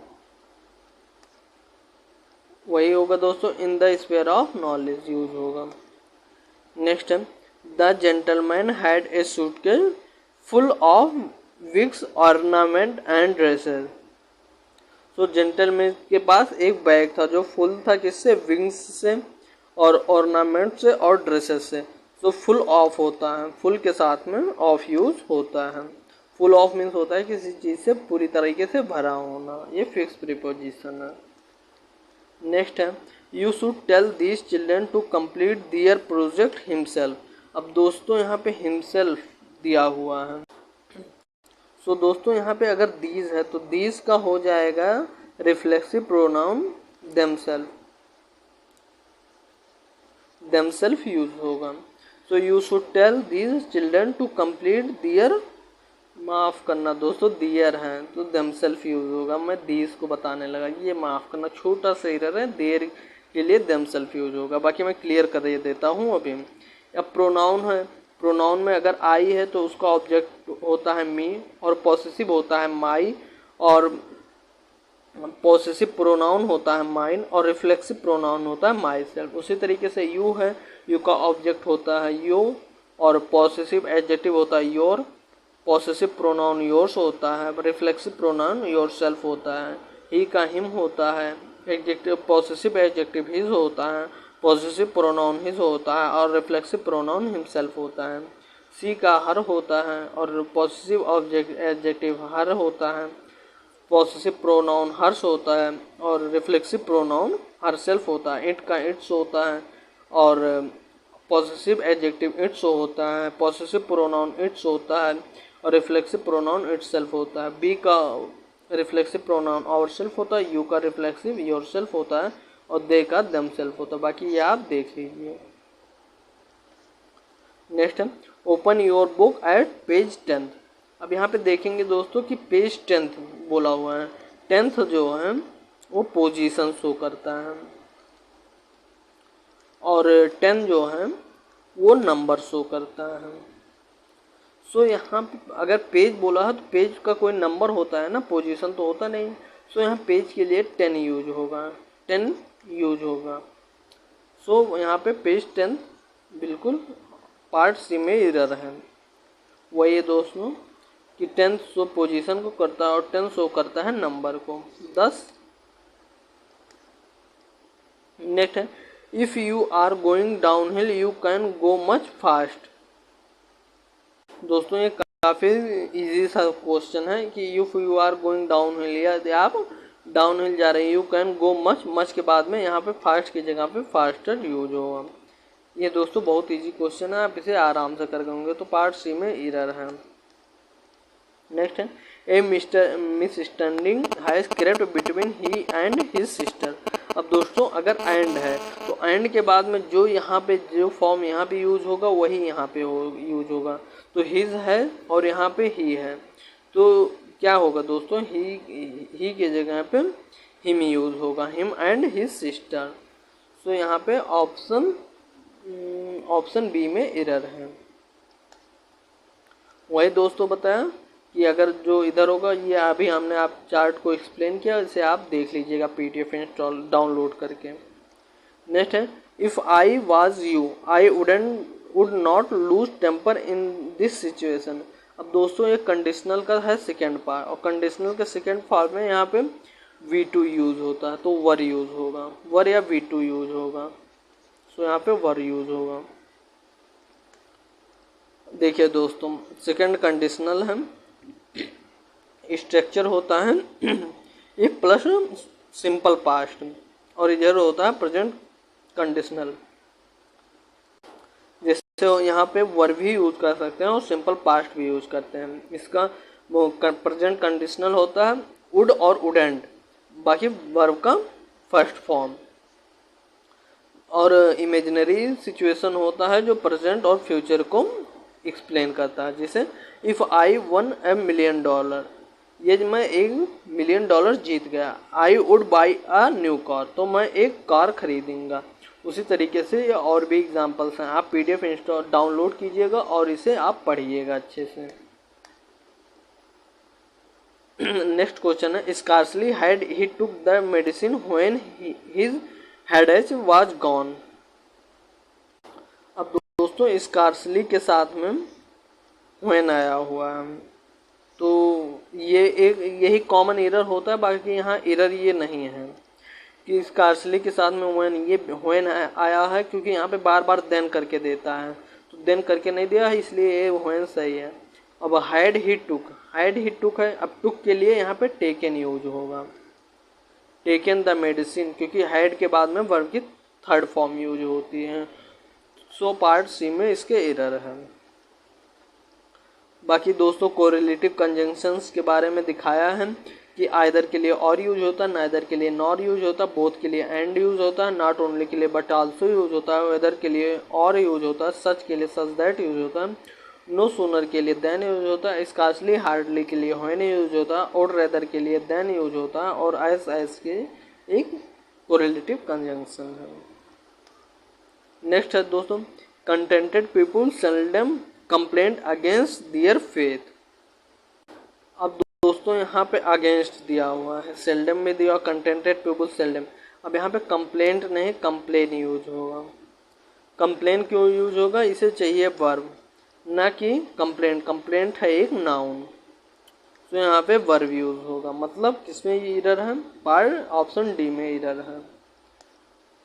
वही होगा दोस्तों, इन the sphere of knowledge use होगा। नेक्स्ट है the gentleman had a suitcase full of wigs ornament and dresses. तो जेंटलमैन के पास एक बैग था जो फुल था, किससे? विंग्स से और ऑर्नामेंट से और ड्रेसेस से। तो फुल ऑफ होता है, फुल के साथ में ऑफ यूज होता है। फुल ऑफ मीन्स होता है किसी चीज़ से पूरी तरीके से भरा होना, ये फिक्स प्रीपोजिशन है। नेक्स्ट है you should tell these children to complete their project himself. अब दोस्तों यहाँ पे हिमसेल्फ दिया हुआ है, सो दोस्तों यहाँ पे अगर दीज है तो दीज का हो जाएगा reflexive pronoun themself, themself use होगा। So you should tell these children to complete their, माफ़ करना दोस्तों दियर हैं तो देमसेल्फ यूज होगा, मैं दीज को बताने लगा, ये माफ़ करना छोटा सा एरर है, देर के लिए देमसेल्फ यूज होगा। बाकी मैं क्लियर कर देता हूँ अभी। अब प्रोनाउन है, प्रोनाउन में अगर आई है तो उसका ऑब्जेक्ट होता है मी और पॉसेसिव होता है माई, और पॉसेसिव प्रोनाउन होता है माइन और रिफ्लेक्सिव प्रोनाउन होता है माई सेल्फ। उसी तरीके से यू है, यू का ऑब्जेक्ट होता है यू और पॉसेसिव एडजेक्टिव होता है योर, पॉसेसिव प्रोनाउन योर्स होता है, रिफ्लेक्सिव प्रोनाउन योर सेल्फ होता है। ही का हिम होता है, एडजेक्टिव पॉसेसिव एडजेक्टिव हिज होता है, पॉसेसिव प्रोनाउन हिज होता है और रिफ्लेक्सिव प्रोनाउन हिमसेल्फ होता है। सी का हर होता है और पॉसेसिव एडजेक्टिव हर होता है, पॉसेसिव प्रोनाउन हर्ष होता है और रिफ्लेक्सिव प्रोनाउन हर सेल्फ होता है। इट का इट्स होता है और पॉसेसिव एडजेक्टिव इट्स होता है, पॉसेसिव प्रोनाउन इट्स होता है और रिफ्लेक्सिव प्रोनाउन इटसेल्फ होता है। बी का रिफ्लेक्सिव प्रोनाउन आवर सेल्फ होता है, यू का रिफ्लेक्सिव योर सेल्फ होता है और दे का देम सेल्फ होता है। बाकी ये आप देख लीजिए। नेक्स्ट है open your book at page 10। अब यहाँ पे देखेंगे दोस्तों कि पेज 10 बोला हुआ है। 10 जो है वो पोजीशन शो करता है और 10 जो है वो नंबर शो करता है। सो यहाँ पे अगर पेज बोला है तो पेज का कोई नंबर होता है ना, पोजीशन तो होता नहीं। सो यहाँ पेज के लिए 10 यूज होगा, 10 यूज होगा। सो यहाँ पे पेज 10 बिल्कुल पार्ट सी में एरर है। वही है दोस्तों कि 10 शो पोजीशन को करता है और 10 शो करता है नंबर को 10। नेक्स्ट है if you are going down hill you can go much fast. दोस्तों ये काफ़ी इजी सा क्वेश्चन है कि if you are going down hill, यदि आप डाउन हिल जा रहे हैं, you can go much, much के बाद में यहाँ पे फास्ट की जगह पे फास्टर यूज होगा। ये दोस्तों बहुत इजी क्वेश्चन है, आप इसे आराम से कर पाएंगे। तो पार्ट सी में एरर है। नेक्स्ट है a misunderstanding has crept between he and his sister. अब दोस्तों अगर एंड है तो एंड के बाद में जो यहाँ पे जो फॉर्म यहाँ पे यूज होगा वही यहाँ पे यूज होगा। तो हिज है और यहाँ पे ही है, तो क्या होगा दोस्तों, ही के जगह पे हिम यूज होगा, हिम एंड हिज सिस्टर। सो यहाँ पे ऑप्शन बी में एरर है। वही दोस्तों बताया कि अगर जो इधर होगा, ये अभी हमने आप चार्ट को एक्सप्लेन किया, इसे आप देख लीजिएगा पीडीएफ इंस्टॉल डाउनलोड करके। नेक्स्ट है if I was you I would not lose temper in this situation. अब दोस्तों ये कंडीशनल का है सेकेंड पार्ट, और कंडीशनल के सेकेंड पार्ट में यहाँ पे V2 यूज होता है, तो वर यूज होगा, वर या V2 यूज होगा। सो यहाँ पे वर यूज होगा। देखिए दोस्तों सेकेंड कंडीशनल है, स्ट्रक्चर होता है एक प्लस सिंपल पास्ट और इधर होता है प्रेजेंट कंडीशनल। जैसे यहाँ पे वर भी यूज कर सकते हैं और सिंपल पास्ट भी यूज करते हैं। इसका वो प्रेजेंट कंडीशनल होता है वुड और वुडेंट, बाकी वर्ब का फर्स्ट फॉर्म। और इमेजिनरी सिचुएशन होता है जो प्रेजेंट और फ्यूचर को एक्सप्लेन करता है। जैसे इफ़ आई वन $1 मिलियन, ये मैं $1 मिलियन जीत गया। I would buy a new car, तो मैं एक कार खरीदूंगा। उसी तरीके से ये और भी एग्जांपल्स हैं, आप पीडीएफ इंस्टॉल डाउनलोड कीजिएगा और इसे आप पढ़िएगा अच्छे से। नेक्स्ट क्वेश्चन है scarcely had he took the medicine when his headache was gone. अब दोस्तों स्कार्सली के साथ में व्हेन आया हुआ है, तो ये एक यही कॉमन एरर होता है। बाकी यहाँ एरर ये नहीं है कि स्कार्सली के साथ में व्हेन आया है, क्योंकि यहाँ पे बार बार देन करके देता है, तो देन करके नहीं दिया है, इसलिए ये व्हेन सही है। अब हैड ही टुक है, अब टुक के लिए यहाँ पे टेकन यूज होगा, टेकन द मेडिसिन, क्योंकि हैड के बाद में वर्ब की थर्ड फॉर्म यूज होती है। सो पार्ट सी में इसके एरर है। बाकी दोस्तों कोरिलेटिव कंजंक्शंस के बारे में दिखाया है कि आइदर के लिए और यूज होता है, नाइदर के लिए नॉर यूज होता है, बोथ के लिए एंड यूज होता है, नॉट ओनली के लिए बट आल्सो यूज होता है, वेदर के लिए और यूज होता है, सच के लिए सच दैट यूज होता है, नो सूनर के लिए देन यूज होता है, स्कार्सली हार्डली के लिए व्हेन यूज होता है, और रेदर के लिए देन यूज होता है, और एस के एक कोरिलेटिव कंजंक्शन है। नेक्स्ट है दोस्तों contented people seldom complaint against their faith. अब दोस्तों यहाँ पे अगेंस्ट दिया हुआ है, सेल्डम में दिया कंटेंटेड पीपुल सेल्डम। अब यहाँ पे कंप्लेंट नहीं कंप्लेन यूज होगा। कंप्लेन क्यों यूज होगा, इसे चाहिए वर्ब, ना कि कंप्लेंट। कंप्लेंट है एक नाउन, तो यहाँ पे वर्ब यूज होगा। मतलब किसमें ये एरर है, पार्ट ऑप्शन डी में एरर है।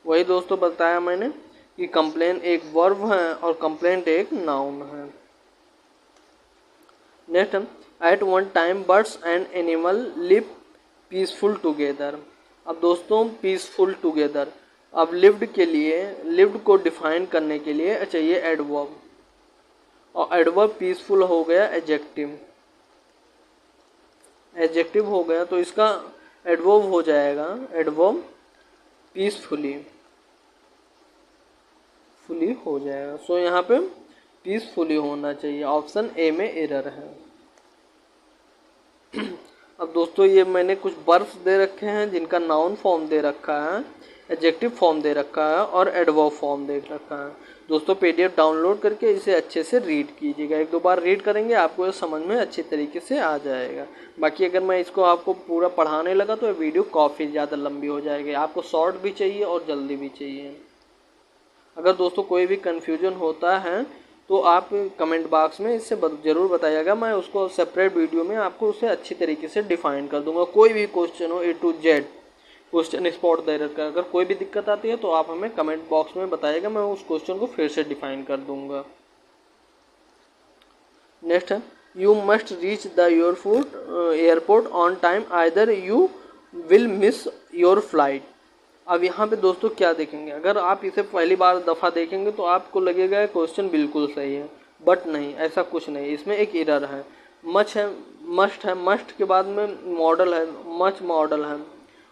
वही दोस्तों बताया मैंने कि कंप्लेन एक वर्ब है और कंप्लेंट एक नाउन है। Next at one time birds and animal live peaceful together. अब दोस्तों पीसफुल टुगेदर, अब लिव्ड के लिए, लिव्ड को डिफाइन करने के लिए चाहिए एडवर्ब, और एडवर्ब पीसफुल हो गया एडजेक्टिव, एडजेक्टिव हो गया, तो इसका एडवर्ब हो जाएगा एडवर्ब पीसफुली, फुली हो जाएगा। सो यहाँ पे पीसफुली होना चाहिए। ऑप्शन ए में एरर है। अब दोस्तों ये मैंने कुछ वर्ब्स दे रखे हैं जिनका नाउन फॉर्म दे रखा है, एडजेक्टिव फॉर्म दे रखा है और एडवर्ब फॉर्म दे रखा है। दोस्तों पीडीएफ डाउनलोड करके इसे अच्छे से रीड कीजिएगा। 1-2 बार रीड करेंगे आपको ये समझ में अच्छी तरीके से आ जाएगा। बाकी अगर मैं इसको आपको पूरा पढ़ाने लगा तो ये वीडियो काफ़ी ज़्यादा लंबी हो जाएगी। आपको शॉर्ट भी चाहिए और जल्दी भी चाहिए। अगर दोस्तों कोई भी कन्फ्यूजन होता है तो आप कमेंट बॉक्स में इससे ज़रूर बताइएगा। मैं उसको सेपरेट वीडियो में आपको उसे अच्छी तरीके से डिफाइन कर दूंगा। कोई भी क्वेश्चन हो A to Z question spot दे रखा है, अगर कोई भी दिक्कत आती है तो आप हमें कमेंट बॉक्स में बताइएगा, मैं उस क्वेश्चन को फिर से डिफाइन कर दूंगा। नेक्स्ट है you must reach the airport on time either you will miss your flight. अब यहाँ पे दोस्तों क्या देखेंगे, अगर आप इसे पहली बार दफ़ा देखेंगे तो आपको लगेगा क्वेश्चन बिल्कुल सही है, बट नहीं, ऐसा कुछ नहीं। इसमें एक एरर है। मच है, मस्ट है, मस्ट के बाद में मॉडल है, मच मॉडल है,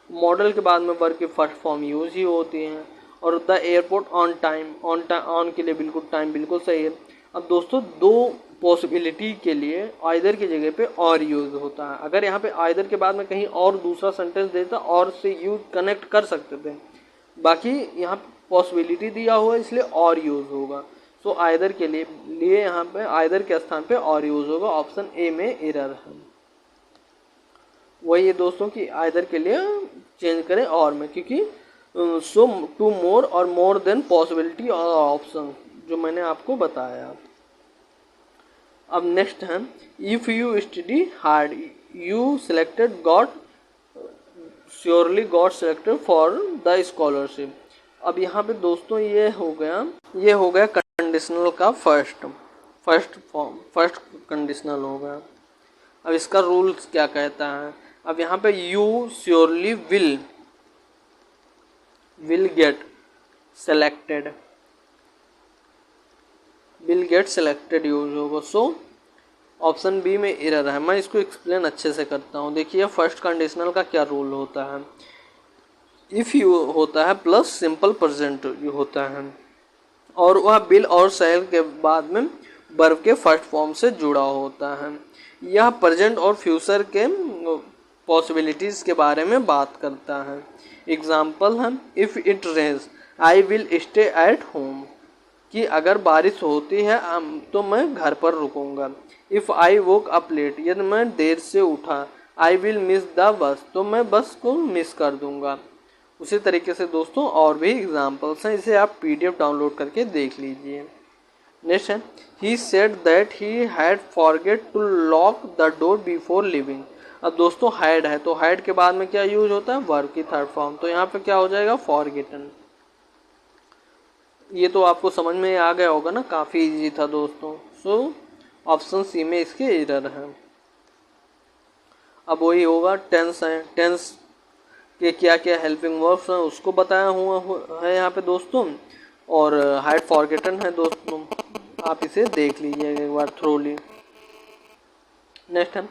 मॉडल के बाद में वर्ब की फर्स्ट फॉर्म यूज ही होती है। और the airport on time, on के लिए बिल्कुल टाइम बिल्कुल सही है। अब दोस्तों दो पॉसिबिलिटी के लिए आइदर की जगह पे और यूज होता है। अगर यहाँ पे आइदर के बाद में कहीं और दूसरा सेंटेंस देता और से यूज कनेक्ट कर सकते थे, बाकी यहाँ पॉसिबिलिटी दिया हुआ है इसलिए और यूज होगा। सो आइदर के लिए यहाँ पे आइदर के स्थान पे और यूज होगा। ऑप्शन ए में एरर है। वही है दोस्तों कि आइदर के लिए चेंज करें और में, क्योंकि सो टू मोर और मोर देन पॉसिबिलिटी और ऑप्शन जो मैंने आपको बताया। अब नेक्स्ट है if you study hard you selected got surely got selected for the scholarship. अब यहाँ पे दोस्तों ये हो गया कंडीशनल का फर्स्ट कंडीशनल हो गया। अब इसका रूल्स क्या कहता है। अब यहाँ पे you surely will get selected use होगा। सो ऑप्शन बी में एरर है। मैं इसको एक्सप्लेन अच्छे से करता हूँ। देखिए फर्स्ट कंडीशनल का क्या रूल होता है। इफ़ यू होता है प्लस सिंपल प्रेजेंट होता है और वह विल और शैल के बाद में वर्ब के फर्स्ट फॉर्म से जुड़ा होता है। यह प्रेजेंट और फ्यूचर के पॉसिबिलिटीज़ के बारे में बात करता है। एग्जाम्पल है if it rains I will stay at home, कि अगर बारिश होती है तो मैं घर पर रुकूंगा। If I woke up late, यदि मैं देर से उठा, I will miss the bus, तो मैं बस को मिस कर दूंगा। उसी तरीके से दोस्तों और भी एग्जाम्पल्स हैं, इसे आप पीडीएफ डाउनलोड करके देख लीजिए। नेक्स्ट है he said that he had forget to lock the door before living. अब दोस्तों हैड है तो हैड के बाद में क्या यूज होता है, वर्ब की थर्ड फॉर्म, तो यहाँ पे क्या हो जाएगा फॉरगेटन। ये तो आपको समझ में आ गया होगा ना, काफ़ी इजी था दोस्तों। सो ऑप्शन सी में इसके एरर है। अब वही होगा टेंस है, टेंस के क्या क्या हेल्पिंग वर्ब्स हैं उसको बताया हुआ है यहाँ पे दोस्तों। और हाइड फॉरगेटन है दोस्तों, आप इसे देख लीजिएगा एक बार थ्रोली। नेक्स्ट है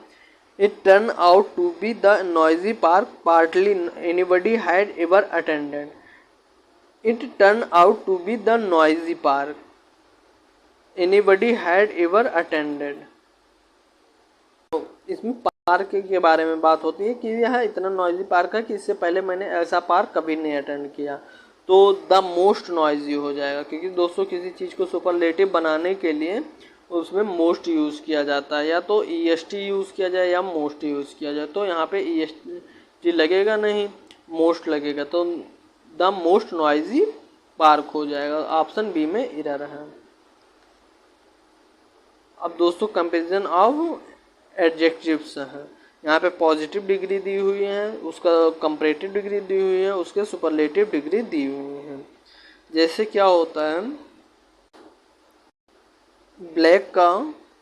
it turn out to be the noisy park partly anybody had ever attended. It turned out to be the noisy park anybody had ever attended। तो इसमें पार्क के बारे में बात होती है कि यह इतना नॉइजी पार्क है कि इससे पहले मैंने ऐसा पार्क कभी नहीं अटेंड किया। तो द मोस्ट नॉइजी हो जाएगा, क्योंकि दोस्तों किसी चीज़ को सुपरलेटिव बनाने के लिए उसमें मोस्ट यूज़ किया जाता है, या तो EST यूज़ किया जाए या मोस्ट यूज़ किया जाए। तो यहाँ पे EST लगेगा नहीं, मोस्ट लगेगा, तो द मोस्ट नॉइजी पार्क हो जाएगा। ऑप्शन बी में एरर है। अब दोस्तों कंपेरिजन ऑफ एडजेक्टिव्स है। यहाँ पे पॉजिटिव डिग्री दी हुई है, उसका कंपैरेटिव डिग्री दी हुई है, उसके सुपरलेटिव डिग्री दी हुई है। जैसे क्या होता है ब्लैक का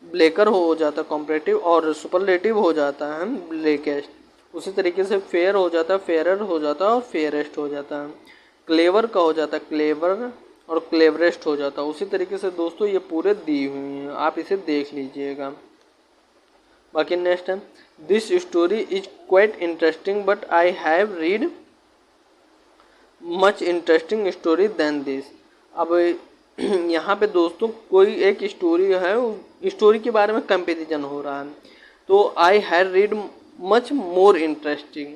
ब्लैकर हो जाता है कंपैरेटिव, और सुपरलेटिव हो जाता है ब्लैकेस्ट। उसी तरीके से फेयर हो जाता है फेयरर हो जाता है और फेयरेस्ट हो जाता है। क्लेवर का हो जाता है क्लेवर और क्लेवरेस्ट हो जाता है। उसी तरीके से दोस्तों ये पूरे दी हुई हैं, आप इसे देख लीजिएगा। बाकी नेक्स्ट है this story is quite interesting but I have read much interesting story than this. अब यहाँ पे दोस्तों कोई एक स्टोरी है, स्टोरी के बारे में कंपेरिजन हो रहा है, तो I had read much more interesting,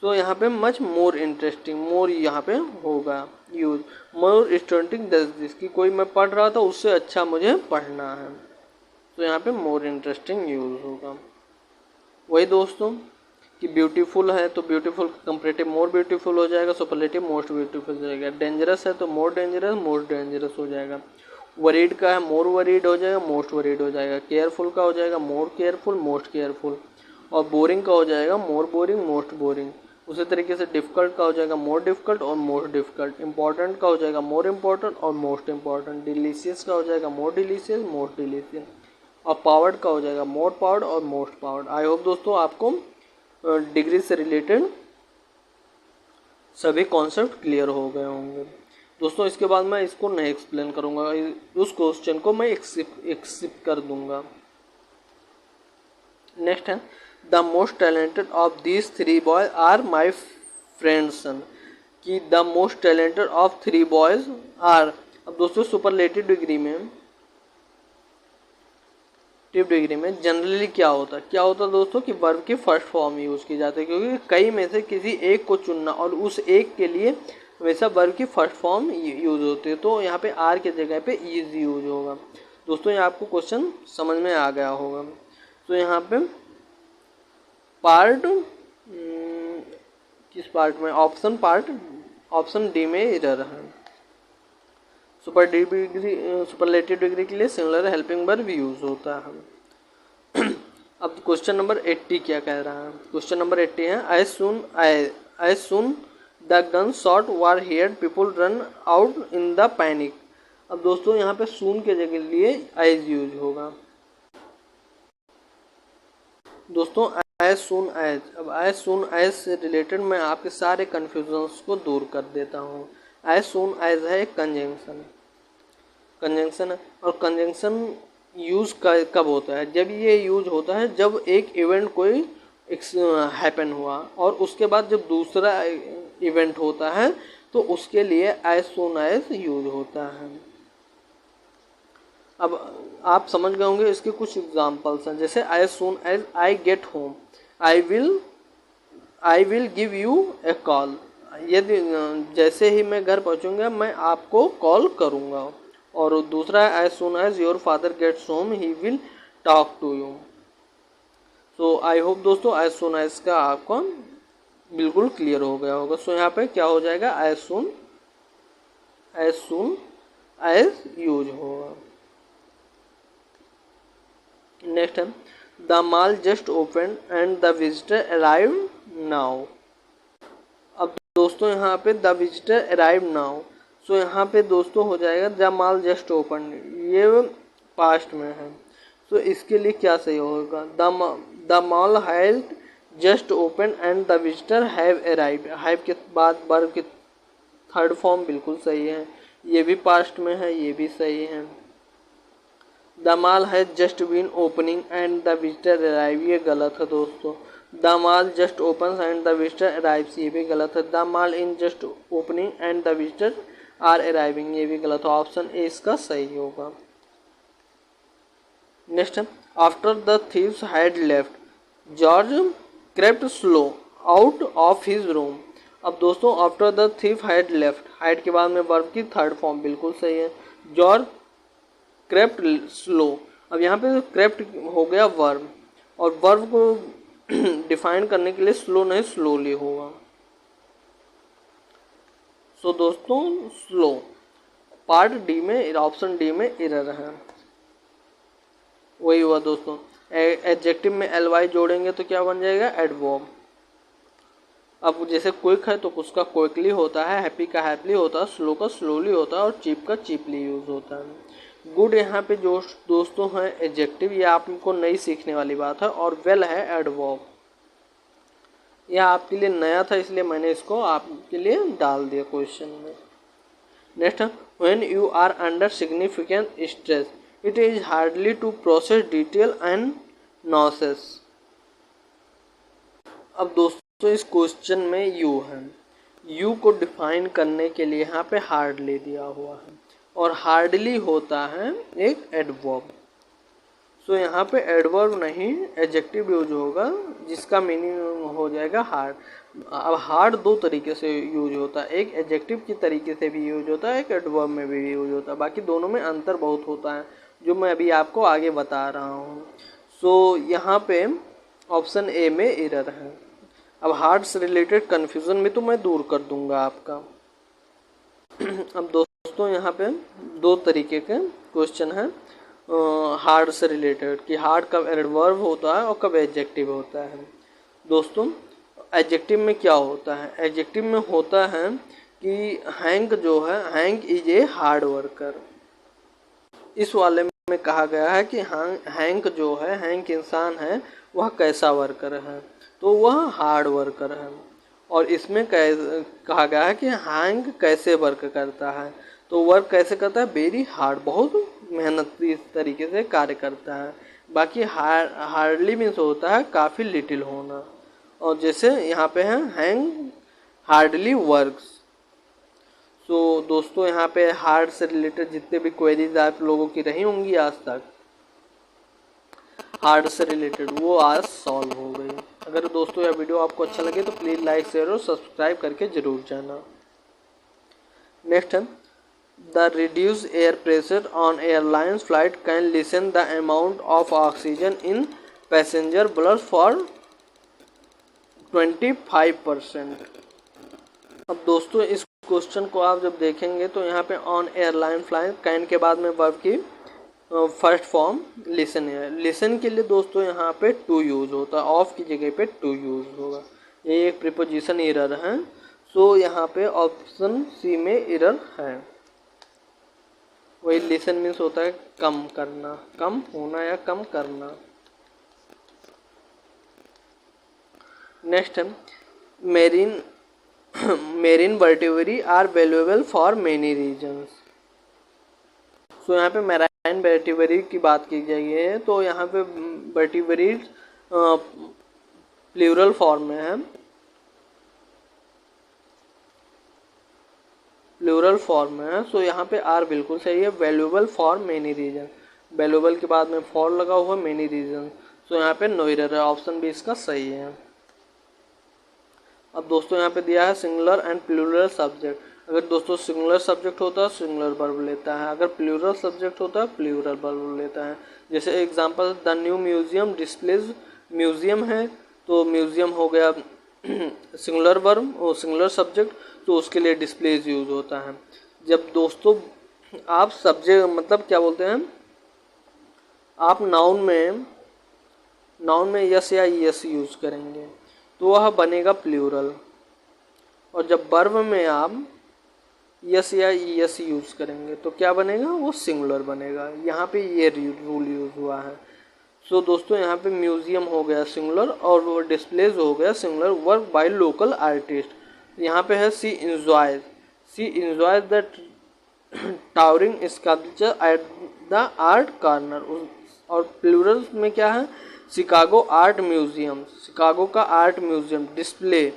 तो यहाँ पे मच मोर इंटरेस्टिंग, मोर यहाँ पे होगा यूज, मोर इंटरेस्टिंग दिस की कोई मैं पढ़ रहा था उससे अच्छा मुझे पढ़ना है, तो यहाँ पे मोर इंटरेस्टिंग यूज होगा। वही दोस्तों कि ब्यूटीफुल है तो ब्यूटीफुल कंपैरेटिव मोर ब्यूटीफुल हो जाएगा, सुपरलेटिव मोस्ट ब्यूटीफुल हो जाएगा, डेंजरस है तो मोर डेंजरस मोस्ट डेंजरस हो जाएगा, वरीड का है मोर वरीड हो जाएगा मोस्ट वरीड हो जाएगा, केयरफुल का हो जाएगा मोर केयरफुल मोस्ट केयरफुल, और बोरिंग का हो जाएगा मोर बोरिंग मोस्ट बोरिंग। उसी तरीके से डिफ़िकल्ट का हो जाएगा मोर डिफ़िकल्ट और मोस्ट डिफ़िकल्ट, इंपॉर्टेंट का हो जाएगा मोर इंपॉर्टेंट और मोस्ट इंपॉर्टेंट, डिलीशियस का हो जाएगा मोर डिलीशियस मोस्ट डिलीशियस, और पावर्ड का हो जाएगा मोर पावर्ड और मोस्ट पावर्ड। आई होप दोस्तों आपको डिग्री से रिलेटेड सभी कॉन्सेप्ट क्लियर हो गए होंगे। दोस्तों इसके बाद मैं इसको नहीं एक्सप्लेन करूँगा, उस क्वेश्चन को मैं एक्सेप्ट कर दूंगा। नेक्स्ट है the most talented of these three boys are my friend's son, कि the most talented of three boys are. अब दोस्तों सुपरलेटिव डिग्री में जनरली क्या होता है दोस्तों कि वर्ब की फर्स्ट फॉर्म यूज़ की जाती है, क्योंकि कई में से किसी एक को चुनना और उस एक के लिए हमेशा वर्ब की फर्स्ट फॉर्म यूज़ होती है, तो यहाँ पे आर के जगह पे इज यूज होगा। दोस्तों ये आपको क्वेश्चन समझ में आ गया होगा। तो यहाँ पे पार्ट किस पार्ट में, ऑप्शन डी में एरर है। सुपरलेटिव डिग्री के लिए सिमिलर हेल्पिंग वर्ब यूज होता है। अब क्वेश्चन नंबर 80 क्या कह रहा है, क्वेश्चन नंबर 80 है I soon the gun shot were heard people run out in the panic. अब दोस्तों यहाँ पे सून के जगह लिए एज यूज होगा। दोस्तों एज सुन एज, अब एज सुन एज से रिलेटेड मैं आपके सारे कन्फ्यूजन्स को दूर कर देता हूँ। एज सुन एज है एक कंजंक्शन है, और कंजंक्शन यूज़ कब होता है, जब ये यूज होता है जब एक इवेंट कोई हैपन हुआ और उसके बाद जब दूसरा इवेंट होता है तो उसके लिए एज सुन एज यूज होता है। अब आप समझ गए होंगे, इसके कुछ एग्जांपल्स हैं, जैसे as soon as I get home, I will give you a call, यदि जैसे ही मैं घर पहुंचूंगा मैं आपको कॉल करूंगा। और दूसरा as soon as your father gets home he will talk to you. So I hope दोस्तों एज सुन एज का आपको बिल्कुल क्लियर हो गया होगा। सो यहाँ पे क्या हो जाएगा, एज सुन एज यूज होगा। नेक्स्ट है the mall just open and the visitor arrive now. अब दोस्तों यहाँ पे द विजिटर अराइव नाउ, सो यहाँ पे दोस्तों हो जाएगा द मॉल जस्ट ओपन, ये पास्ट में है, सो इसके लिए क्या सही होगा, the mall has just open and the visitor have arrived. Have के बाद वर्ब की थर्ड फॉर्म बिल्कुल सही है, ये भी पास्ट में है, ये भी सही है। The mall has just been opening and the visitor arrive, ये गलत है दोस्तों। The mall just open and the visitor arrives, ये भी गलत है। The mall in just opening and the visitor are arriving, ये भी गलत है। ऑप्शन ए इसका सही होगा। Next after the thieves had left George crept slow out of his room. अब दोस्तों after the thief had left, had के बाद में वर्ब की थर्ड फॉर्म बिल्कुल सही है, जॉर्ज क्रेप्ट स्लो। अब यहाँ पे क्रेप्ट हो गया वर्ब, और वर्ब को डिफाइन करने के लिए स्लो नहीं स्लोली होगा। सो दोस्तों स्लो पार्ट डी में, ऑप्शन डी में एरर है, वही हुआ दोस्तों। एडजेक्टिव में एलवाई जोड़ेंगे तो क्या बन जाएगा, एडवर्ब। अब जैसे क्विक है तो उसका क्विकली होता है, हैप्पी का हैप्पीली होता है, स्लो का स्लोली होता है, और चीप का चीपली यूज होता है। गुड यहाँ पे जो दोस्तों है एडजेक्टिव, ये आपको नई सीखने वाली बात है, और वेल है एडवर्ब। यह आपके लिए नया था इसलिए मैंने इसको आपके लिए डाल दिया क्वेश्चन में। Next when you are under significant stress it is hardly to process detail and nuances. अब दोस्तों इस क्वेश्चन में यू है, यू को डिफाइन करने के लिए यहाँ पे हार्डली दिया हुआ है, और हार्डली होता है एक एडवर्ब। सो यहाँ पे एडवर्ब नहीं एडजेक्टिव यूज होगा जिसका मीनिंग हो जाएगा हार्ड। अब हार्ड दो तरीके से यूज होता है, एक एडजेक्टिव की तरीके से भी यूज होता है, एक एडवर्ब में भी यूज होता है। बाकी दोनों में अंतर बहुत होता है जो मैं अभी आपको आगे बता रहा हूँ। सो यहाँ पे ऑप्शन ए में एरर है। अब हार्ड से रिलेटेड कन्फ्यूज़न में तो मैं दूर कर दूंगा आपका। अब दोस्तों यहाँ पे दो तरीके के क्वेश्चन हैं हार्ड से रिलेटेड कि हार्ड कब एडवर्ब होता है और कब एडजेक्टिव होता है। दोस्तों एडजेक्टिव में क्या होता है, एडजेक्टिव में होता है कि हैंक जो है, hang is a hard worker. इस वाले में कहा गया है कि हैंक जो है, हैंक इंसान है, वह कैसा वर्कर है, तो वह हार्ड वर्कर है। और इसमें कहा गया है कि हैंक कैसे वर्क करता है, तो वर्क कैसे करता है, वेरी हार्ड, बहुत मेहनती तरीके से कार्य करता है। बाकी हार्डली मीन्स होता है काफ़ी लिटिल होना। और जैसे यहाँ पे है हैंक हार्डली वर्क्स। सो दोस्तों यहाँ पे हार्ड से रिलेटेड जितने भी क्वेरीज आप लोगों की रही होंगी आज तक हार्ड से रिलेटेड, वो आज सॉल्व हो गई। अगर दोस्तों यह वीडियो आपको अच्छा लगे तो प्लीज़ लाइक शेयर और सब्सक्राइब करके ज़रूर जाना। नेक्स्ट है The reduced air pressure on airlines flight can lessen the amount of oxygen in passenger blood for 25%। अब दोस्तों इस क्वेश्चन को आप जब देखेंगे तो यहाँ पे ऑन एयरलाइन फ्लाइट कैन के बाद में वर्ब की फर्स्ट फॉर्म लिसन है। लिसन के लिए दोस्तों यहाँ पे टू यूज होता है, ऑफ की जगह पे टू यूज होगा। ये एक प्रीपोजिशन एरर है। सो यहाँ पे ऑप्शन सी में एरर है। वही लिसन मीन्स होता है कम करना, कम होना या कम करना। नेक्स्ट है marine vertebrate are valuable for many reasons. So यहाँ पे मैराइन वर्टिब्रेट की बात की गई है, तो यहाँ पे वर्टिब्रेट प्लूरल फॉर्म में है, प्लूरल फॉर्म में है। सो यहाँ पे आर बिल्कुल सही है। Valuable for many reason, valuable के बाद में फॉर लगा हुआ मेनी रीजन। सो यहाँ पे नो एरर है, ऑप्शन बी इसका सही है। अब दोस्तों यहाँ पे दिया है सिंगुलर एंड प्लूरल सब्जेक्ट। अगर दोस्तों सिंगुलर सब्जेक्ट होता है सिंगुलर वर्ब लेता है, अगर प्लूरल सब्जेक्ट होता है प्लूरल वर्ब लेता है। जैसे example the new museum displays, museum है तो म्यूजियम हो गया सिंगुलर वर्ब और सिंगुलर सब्जेक्ट, तो उसके लिए डिस्प्लेज यूज होता है। जब दोस्तों आप सब्जेक्ट मतलब क्या बोलते हैं, आप नाउन में यस या यस यूज करेंगे तो वह बनेगा प्लूरल, और जब वर्ब में आप यस या यस यूज करेंगे तो क्या बनेगा, वो सिंगुलर बनेगा। यहाँ पे ये रूल यूज हुआ है। सो दोस्तों यहाँ पे म्यूजियम हो गया सिंगुलर और वो डिस्प्लेज हो गया singular, work by local artist. यहाँ पे है C enjoy the towering sculpture at the art corner. और प्लूरल में क्या है, शिकागो आर्ट म्यूजियम, शिकागो का आर्ट म्यूजियम डिस्प्ले,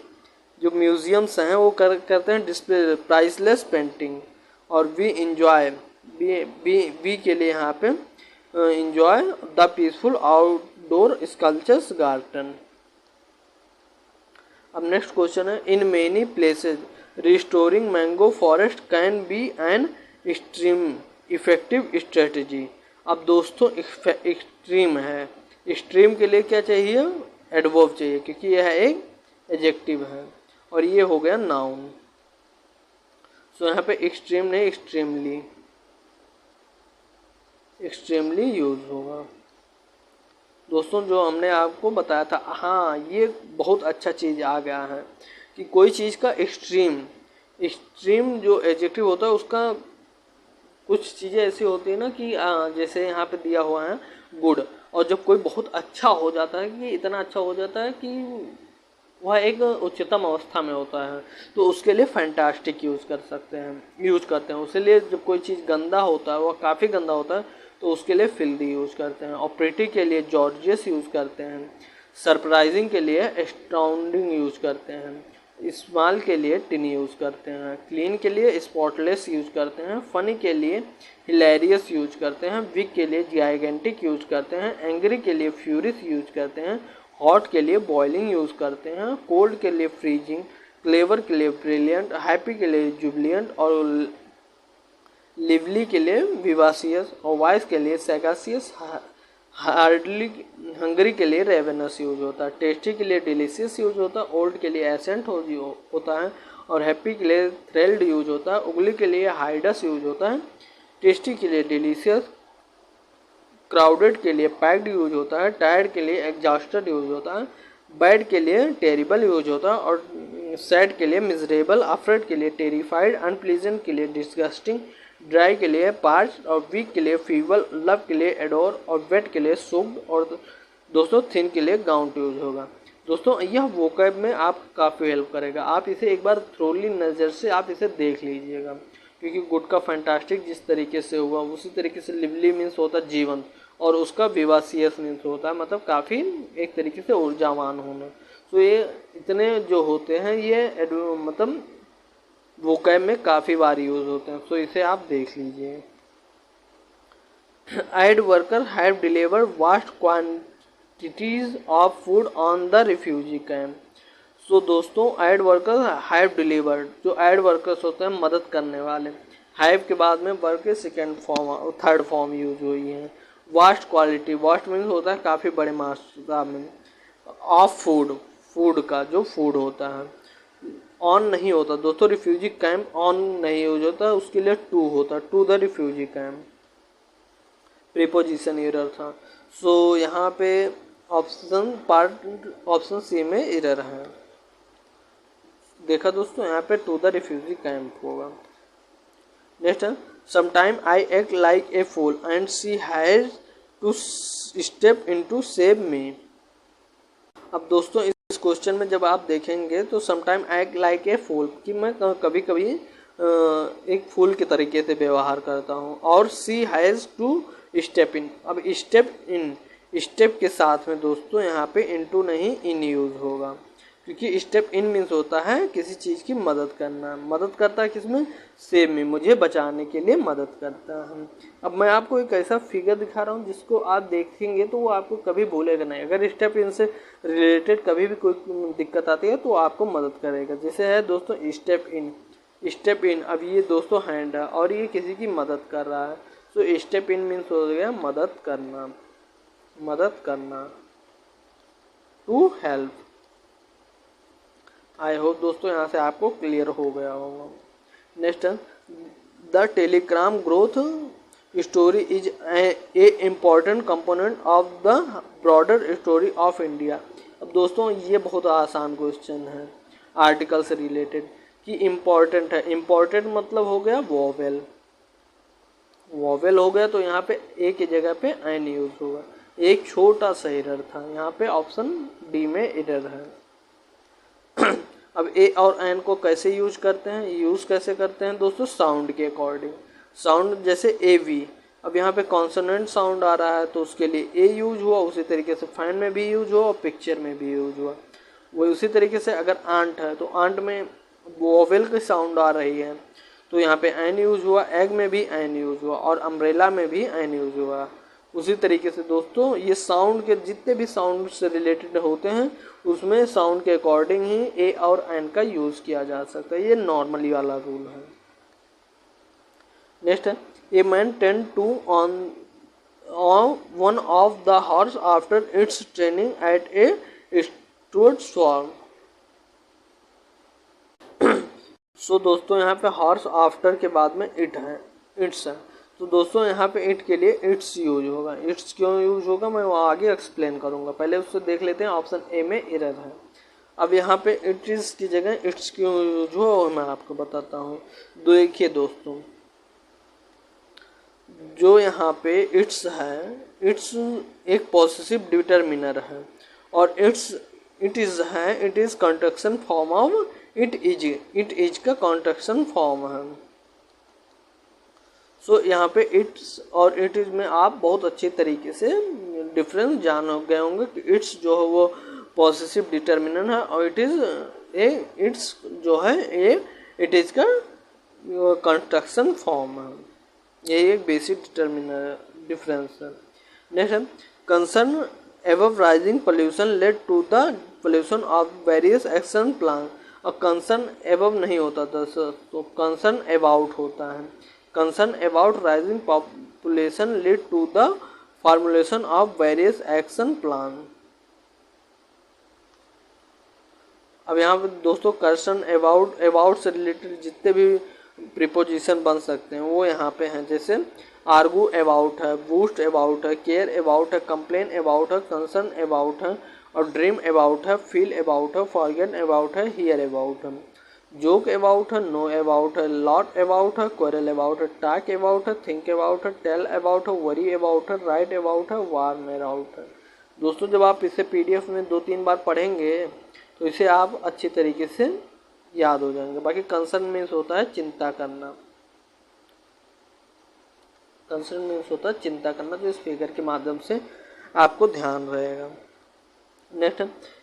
जो म्यूजियम्स हैं वो करते हैं डिस्प्ले प्राइसलेस पेंटिंग। और वी इंजॉय, वी के लिए यहाँ पे enjoy the peaceful outdoor sculptures garden. अब नेक्स्ट क्वेश्चन है in many places restoring mango forest can be an extreme effective strategy. अब दोस्तों एक्सट्रीम है, एक्सट्रीम के लिए क्या चाहिए, एडवर्ब चाहिए, क्योंकि यह एक एडजेक्टिव है और ये हो गया नाउन। सो यहाँ पे एक्सट्रीम नहीं एक्सट्रीमली यूज होगा। दोस्तों जो हमने आपको बताया था, हाँ ये बहुत अच्छा चीज़ आ गया है कि कोई चीज़ का एक्सट्रीम जो एडजेक्टिव होता है उसका कुछ चीज़ें ऐसी होती है ना कि जैसे यहाँ पे दिया हुआ है गुड, और जब कोई बहुत अच्छा हो जाता है कि इतना अच्छा हो जाता है कि वह एक उच्चतम अवस्था में होता है, तो उसके लिए फैंटास्टिक यूज़ करते हैं। उसके लिए जब कोई चीज़ गंदा होता है, वह काफ़ी गंदा होता है, तो उसके लिए फिल्दी यूज़ करते हैं। और प्रिटी के लिए जॉर्जियस यूज़ करते हैं। सरप्राइजिंग के लिए एस्टाउंडिंग यूज़ करते हैं। स्मॉल के लिए टिन यूज़ करते हैं, क्लीन के लिए स्पॉटलेस यूज़ करते हैं, फनी के लिए हिलेरियस यूज करते हैं, वीक के लिए जाइगेंटिक यूज करते हैं, एंग्री के लिए फ्यूरियस यूज करते हैं, हॉट के लिए बॉइलिंग यूज करते हैं, कोल्ड के लिए फ्रीजिंग, क्लेवर के लिए ब्रिलियंट, हैप्पी के लिए जुबिलियंट और लिवली के लिए विवासियस और वाइस के लिए सैगासियस, हार्डली हंगरी के लिए रेवेनस यूज होता है, टेस्टी के लिए डिलीशियस यूज होता है, ओल्ड के लिए एसेंट होता है और हैप्पी के लिए थ्रिल्ड यूज होता है, उगली के लिए हाइडस यूज होता है, टेस्टी के लिए डिलीशियस, क्राउडेड के लिए पैक्ड यूज होता है, टायर्ड के लिए एग्जॉस्टेड यूज होता है, बैड के लिए टेरिबल यूज होता है और सैड के लिए मिजरेबल, अफ्रेड के लिए टेरिफाइड, अनप्लीजेंट के लिए डिस्गस्टिंग, ड्राई के लिए पार्च और वीक के लिए फीबल, लव के लिए एडोर और वेट के लिए सोक्ड और दोस्तों थिन के लिए गाउंट यूज होगा। दोस्तों यह वोकैब में आप काफ़ी हेल्प करेगा, आप इसे एक बार थ्रोली नज़र से आप इसे देख लीजिएगा, क्योंकि गुड का फैंटास्टिक जिस तरीके से हुआ उसी तरीके से लिवली मीन्स होता है जीवंत और उसका विवासियस मीन्स होता है मतलब काफ़ी एक तरीके से ऊर्जावान होना। तो ये इतने जो होते हैं ये मतलब वोकैब में काफ़ी बार यूज़ होते हैं, तो इसे आप देख लीजिए। Aid worker have deliver vast quantities of food on the refugee camp. So दोस्तों एड वर्कर हैव डिलीवर्ड, जो एड वर्कर्स होते हैं मदद करने वाले, हैव के बाद में वर्क के second form third form use हुई है। वास्ट क्वालिटी, वास्ट मीन्स होता है काफ़ी बड़े मात्रा में, ऑफ फूड, फूड का जो फूड होता है, ऑन नहीं होता दोस्तों रिफ्यूजी कैंप ऑन नहीं यूज होता, उसके लिए टू होता, to the refugee camp, preposition error था। सो यहाँ पे ऑप्शन सी में एरर है, देखा दोस्तों यहाँ पे टू द रिफ्यूजी कैंप होगा। नेक्स्ट है sometime I act like a fool and she has to step into save me. अब दोस्तों इस क्वेश्चन में जब आप देखेंगे तो sometime act like a fool कि मैं कभी कभी एक फूल के तरीके से व्यवहार करता हूँ, और सी हैज़ टू स्टेप इन। अब स्टेप इन, स्टेप के साथ में दोस्तों यहाँ पे इनटू नहीं इन यूज होगा, क्योंकि स्टेप इन मीन्स होता है किसी चीज़ की मदद करना, मदद करता है किसमें, सेव में, मुझे बचाने के लिए मदद करता है। अब मैं आपको एक ऐसा फिगर दिखा रहा हूँ जिसको आप देखेंगे तो वो आपको कभी भूलेगा नहीं, अगर स्टेप इन से रिलेटेड कभी भी कोई दिक्कत आती है तो आपको मदद करेगा। जैसे है दोस्तों स्टेप इन, स्टेप इन, अब ये दोस्तों हैंड है और ये किसी की मदद कर रहा है, तो स्टेप इन मीन्स हो गया मदद करना, मदद करना, टू हेल्प। आई होप दोस्तों यहाँ से आपको क्लियर हो गया होगा। Next the Telegram growth story is a important component of the broader story of India. अब दोस्तों ये बहुत आसान क्वेश्चन है आर्टिकल से रिलेटेड कि इम्पॉर्टेंट है, इम्पॉर्टेंट मतलब हो गया वोवेल, वोवेल हो गया तो यहाँ पे ए की जगह पे एन यूज होगा, एक छोटा सा एरर था यहाँ पे, ऑप्शन डी में एरर है। अब ए और एन को कैसे यूज करते हैं, यूज कैसे करते हैं दोस्तों, साउंड के अकॉर्डिंग, साउंड जैसे ए वी, अब यहाँ पे कॉन्सोनेंट साउंड आ रहा है तो उसके लिए ए यूज हुआ, उसी तरीके से फाइन में भी यूज हुआ और पिक्चर में भी यूज हुआ। वही उसी तरीके से अगर आंट है तो आंट में वोवेल की साउंड आ रही है तो यहाँ पे एन यूज हुआ, एग में भी एन यूज हुआ और अम्ब्रेला में भी एन यूज हुआ। उसी तरीके से दोस्तों ये साउंड के जितने भी साउंड से रिलेटेड होते हैं उसमें साउंड के अकॉर्डिंग ही ए और एन का यूज किया जा सकता है, ये नॉर्मली वाला रूल है। नेक्स्ट है a man tend to on one of the horse after its training at a steward swarm. So दोस्तों यहाँ पे हॉर्स आफ्टर के बाद में इट है, इट्स है, तो दोस्तों यहाँ पे इट के लिए इट्स यूज होगा। इट्स क्यों यूज होगा मैं वो आगे एक्सप्लेन करूँगा, पहले उससे देख लेते हैं ऑप्शन ए में एरर है। अब यहाँ पे इट इज़ की जगह इट्स क्यों यूज हुआ वो मैं आपको बताता हूँ। देखिए दोस्तों जो यहाँ पे इट्स है, इट्स एक पॉसेसिव डिटरमिनर है और इट इज़ है, it is contraction form of it is का कॉन्ट्रैक्शन फॉर्म है। सो यहाँ पे इट्स और इट इज में आप बहुत अच्छे तरीके से डिफरेंस जान गए होंगे कि इट्स जो है वो पॉसेसिव डिटरमिनर है और इट इज ए इट्स जो है ए इट इज़ का कंस्ट्रक्शन फॉर्म है। ये एक बेसिक डिफरेंस है। नेक्स्ट है concern above rising pollution led to the pollution of various action plan. और कंसर्न एबव नहीं होता था तो कंसर्न अबाउट होता है। Concern about rising population lead to the formulation of various action plan. अब यहाँ पे दोस्तों कंसर्न अबाउट से रिलेटेड जितने भी प्रीपोजिशन बन सकते हैं वो यहाँ पे हैं, जैसे आर्गू अबाउट है, बूस्ट अबाउट है, केयर अबाउट है, कंप्लेन अबाउट है, कंसर्न अबाउट है, और ड्रीम अबाउट है, फील अबाउट है, फॉरगेट अबाउट है, हियर अबाउट है, जोक अबाउट है, नो अबाउट है, लॉट अबाउट है, क्वेरल अबाउट है, टॉक अबाउट है, थिंक अबाउट है, टेल अबाउट है, वरी अबाउट है, राइट अबाउट है, वार्न अबाउट है। दोस्तों जब आप इसे पीडीएफ में 2-3 बार पढ़ेंगे तो इसे आप अच्छी तरीके से याद हो जाएंगे। बाकी कंसर्न मीन्स होता है चिंता करना, कंसर्न मीन्स होता है चिंता करना, तो इस फिगर के माध्यम से आपको ध्यान रहेगा। Next,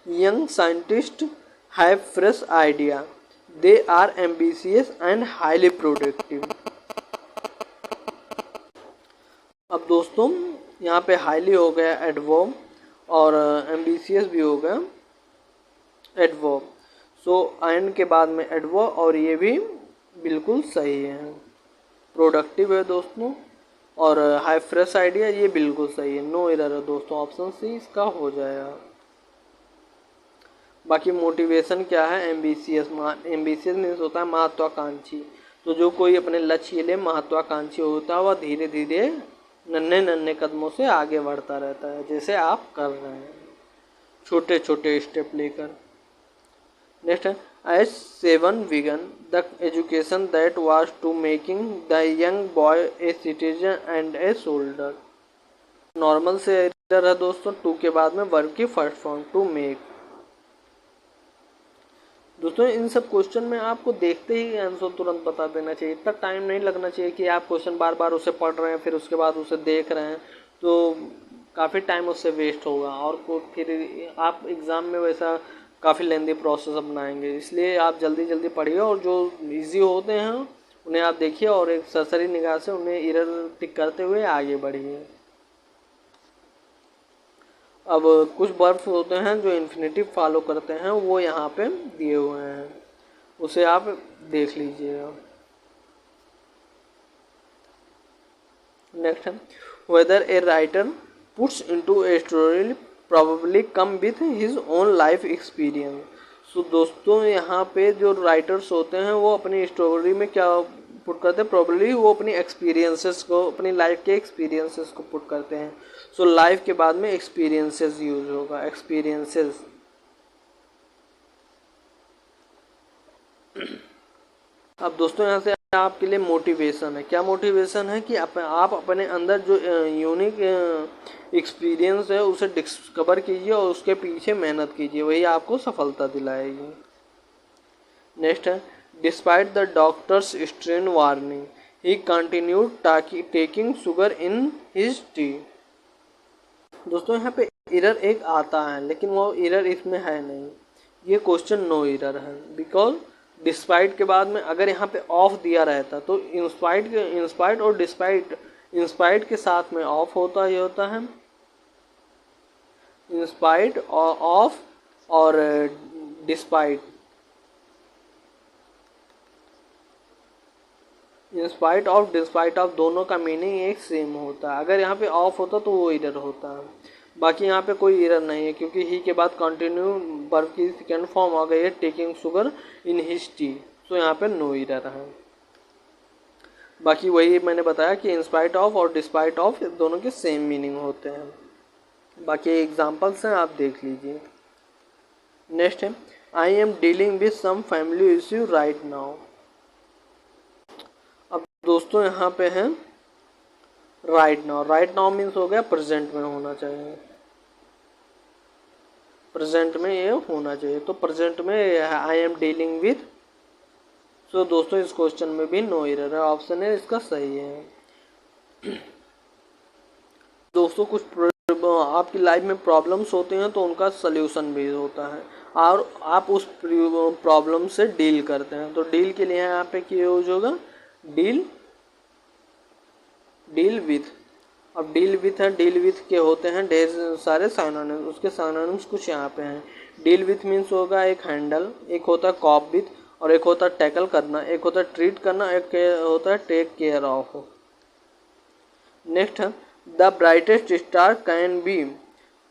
young scientist have fresh idea, they are ambitious and highly productive. अब दोस्तों यहाँ पे हाईली हो गया एडवर्ब और एम्बिशियस भी हो गया एडवर्ब। सो एंड के बाद में एडवर्ब और ये भी बिल्कुल सही है। प्रोडक्टिव है दोस्तों और हाई फ्रेश आइडिया ये बिल्कुल सही है, नो एरर है दोस्तों, ऑप्शन सी इसका हो जाएगा। बाकी मोटिवेशन क्या है, एम्बिशियस। एम्बिशियस मीन्स होता है महत्वाकांक्षी, तो जो कोई अपने लक्ष्य के लिए महत्वाकांक्षी होता है वह धीरे धीरे नन्हे नन्हे कदमों से आगे बढ़ता रहता है, जैसे आप कर रहे हैं छोटे छोटे स्टेप लेकर। नेक्स्ट है as 7 began the education that was to making the young boy a citizen and a soldier. Normal से इधर है दोस्तों, टू के बाद में वर्ब की फर्स्ट फॉर्म टू मेक। दोस्तों इन सब क्वेश्चन में आपको देखते ही आंसर तुरंत बता देना चाहिए, इतना टाइम नहीं लगना चाहिए कि आप क्वेश्चन बार बार उसे पढ़ रहे हैं फिर उसके बाद उसे देख रहे हैं, तो काफ़ी टाइम उससे वेस्ट होगा और फिर आप एग्ज़ाम में वैसा काफ़ी लेंदी प्रोसेस अपनाएंगे। इसलिए आप जल्दी जल्दी पढ़िए और जो इजी होते हैं उन्हें आप देखिए और एक सरसरी निगाह से उन्हें एरर टिक करते हुए आगे बढ़िए। अब कुछ वर्ब्स होते हैं जो इन्फिनेटिव फॉलो करते हैं, वो यहाँ पे दिए हुए हैं, उसे आप देख लीजिएगा। नेक्स्ट है whether a writer puts into a story probably come with his own life experience। So दोस्तों यहाँ पे जो राइटर्स होते हैं वो अपनी स्टोरी में क्या पुट करते हैं, प्रॉब्ली वो अपनी एक्सपीरियंसेस को, अपनी लाइफ के एक्सपीरियंसेस को पुट करते हैं। सो लाइफ के बाद में एक्सपीरियंसेस यूज होगा, एक्सपीरियंसेस। अब दोस्तों यहाँ से आपके लिए मोटिवेशन है, क्या मोटिवेशन है कि आप अपने अंदर जो यूनिक एक्सपीरियंस है उसे डिस्कवर कीजिए और उसके पीछे मेहनत कीजिए, वही आपको सफलता दिलाएगी। नेक्स्ट है despite the doctors strain warning he continued taking sugar in his T. दोस्तों यहाँ पे एरर एक आता है लेकिन वो एरर इसमें है नहीं, ये क्वेश्चन नो एरर है, बिकॉज डिस्पाइट के बाद में अगर यहाँ पे ऑफ दिया रहता तो इंस्पाइट और इंस्पाइट के साथ में ऑफ होता ही होता है, इंस्पाइट और ऑफ और despite, in spite of despite of दोनों का मीनिंग एक सेम होता है। अगर यहाँ पे ऑफ होता तो वो एरर होता है, बाकी यहाँ पे कोई एरर नहीं है क्योंकि ही के बाद कंटिन्यू वर्ब की सेकेंड फॉर्म आ गई है taking sugar in his T, तो यहाँ पे नो एरर है। बाकी वही मैंने बताया कि इंस्पाइट ऑफ और डिस्पाइट ऑफ दोनों के सेम मीनिंग होते हैं। बाकी एग्जांपल्स हैं, आप देख लीजिए। नेक्स्ट है I am dealing with some family issue right now. अब दोस्तों यहाँ पे है right now. Right now means हो गया प्रेजेंट में होना चाहिए, प्रेजेंट में ये होना चाहिए, तो प्रेजेंट में आई एम डीलिंग विद। सो दोस्तों इस क्वेश्चन में भी नो एरर है, ऑप्शन है इसका सही है। दोस्तों कुछ आपकी लाइफ में प्रॉब्लम्स होते हैं तो उनका सल्यूशन भी होता है और आप उस प्रॉब्लम से डील करते हैं। तो डील के लिए यहाँ पे क्या यूज होगा, डील विथ। अब डील विथ है, डील विथ के होते हैं ढेर सारे साइनोनिम्स, उसके साइनोनिम्स कुछ यहाँ पे हैं। डील विथ मीन्स होगा एक हैंडल, एक होता है कॉप विथ, और एक होता है टैकल करना, एक होता है ट्रीट करना, एक होता है टेक केयर ऑफ। नेक्स्ट है the brightest star can be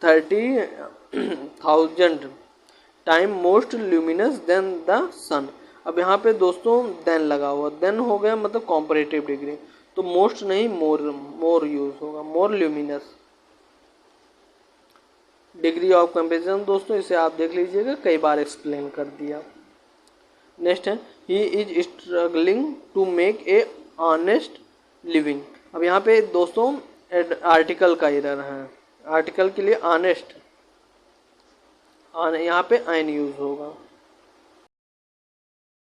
30,000 time most luminous than the sun. अब यहाँ पे दोस्तों देन लगा हुआ, देन हो गया मतलब कॉम्परेटिव डिग्री, तो मोस्ट नहीं मोर यूज होगा, more luminous. Degree of comparison दोस्तों इसे आप देख लीजिएगा, कई बार एक्सप्लेन कर दिया। नेक्स्ट है he is struggling to make a honest living. अब यहाँ पे दोस्तों आर्टिकल का एरर है, आर्टिकल के लिए ऑनेस्ट, यहाँ पे आइन यूज होगा।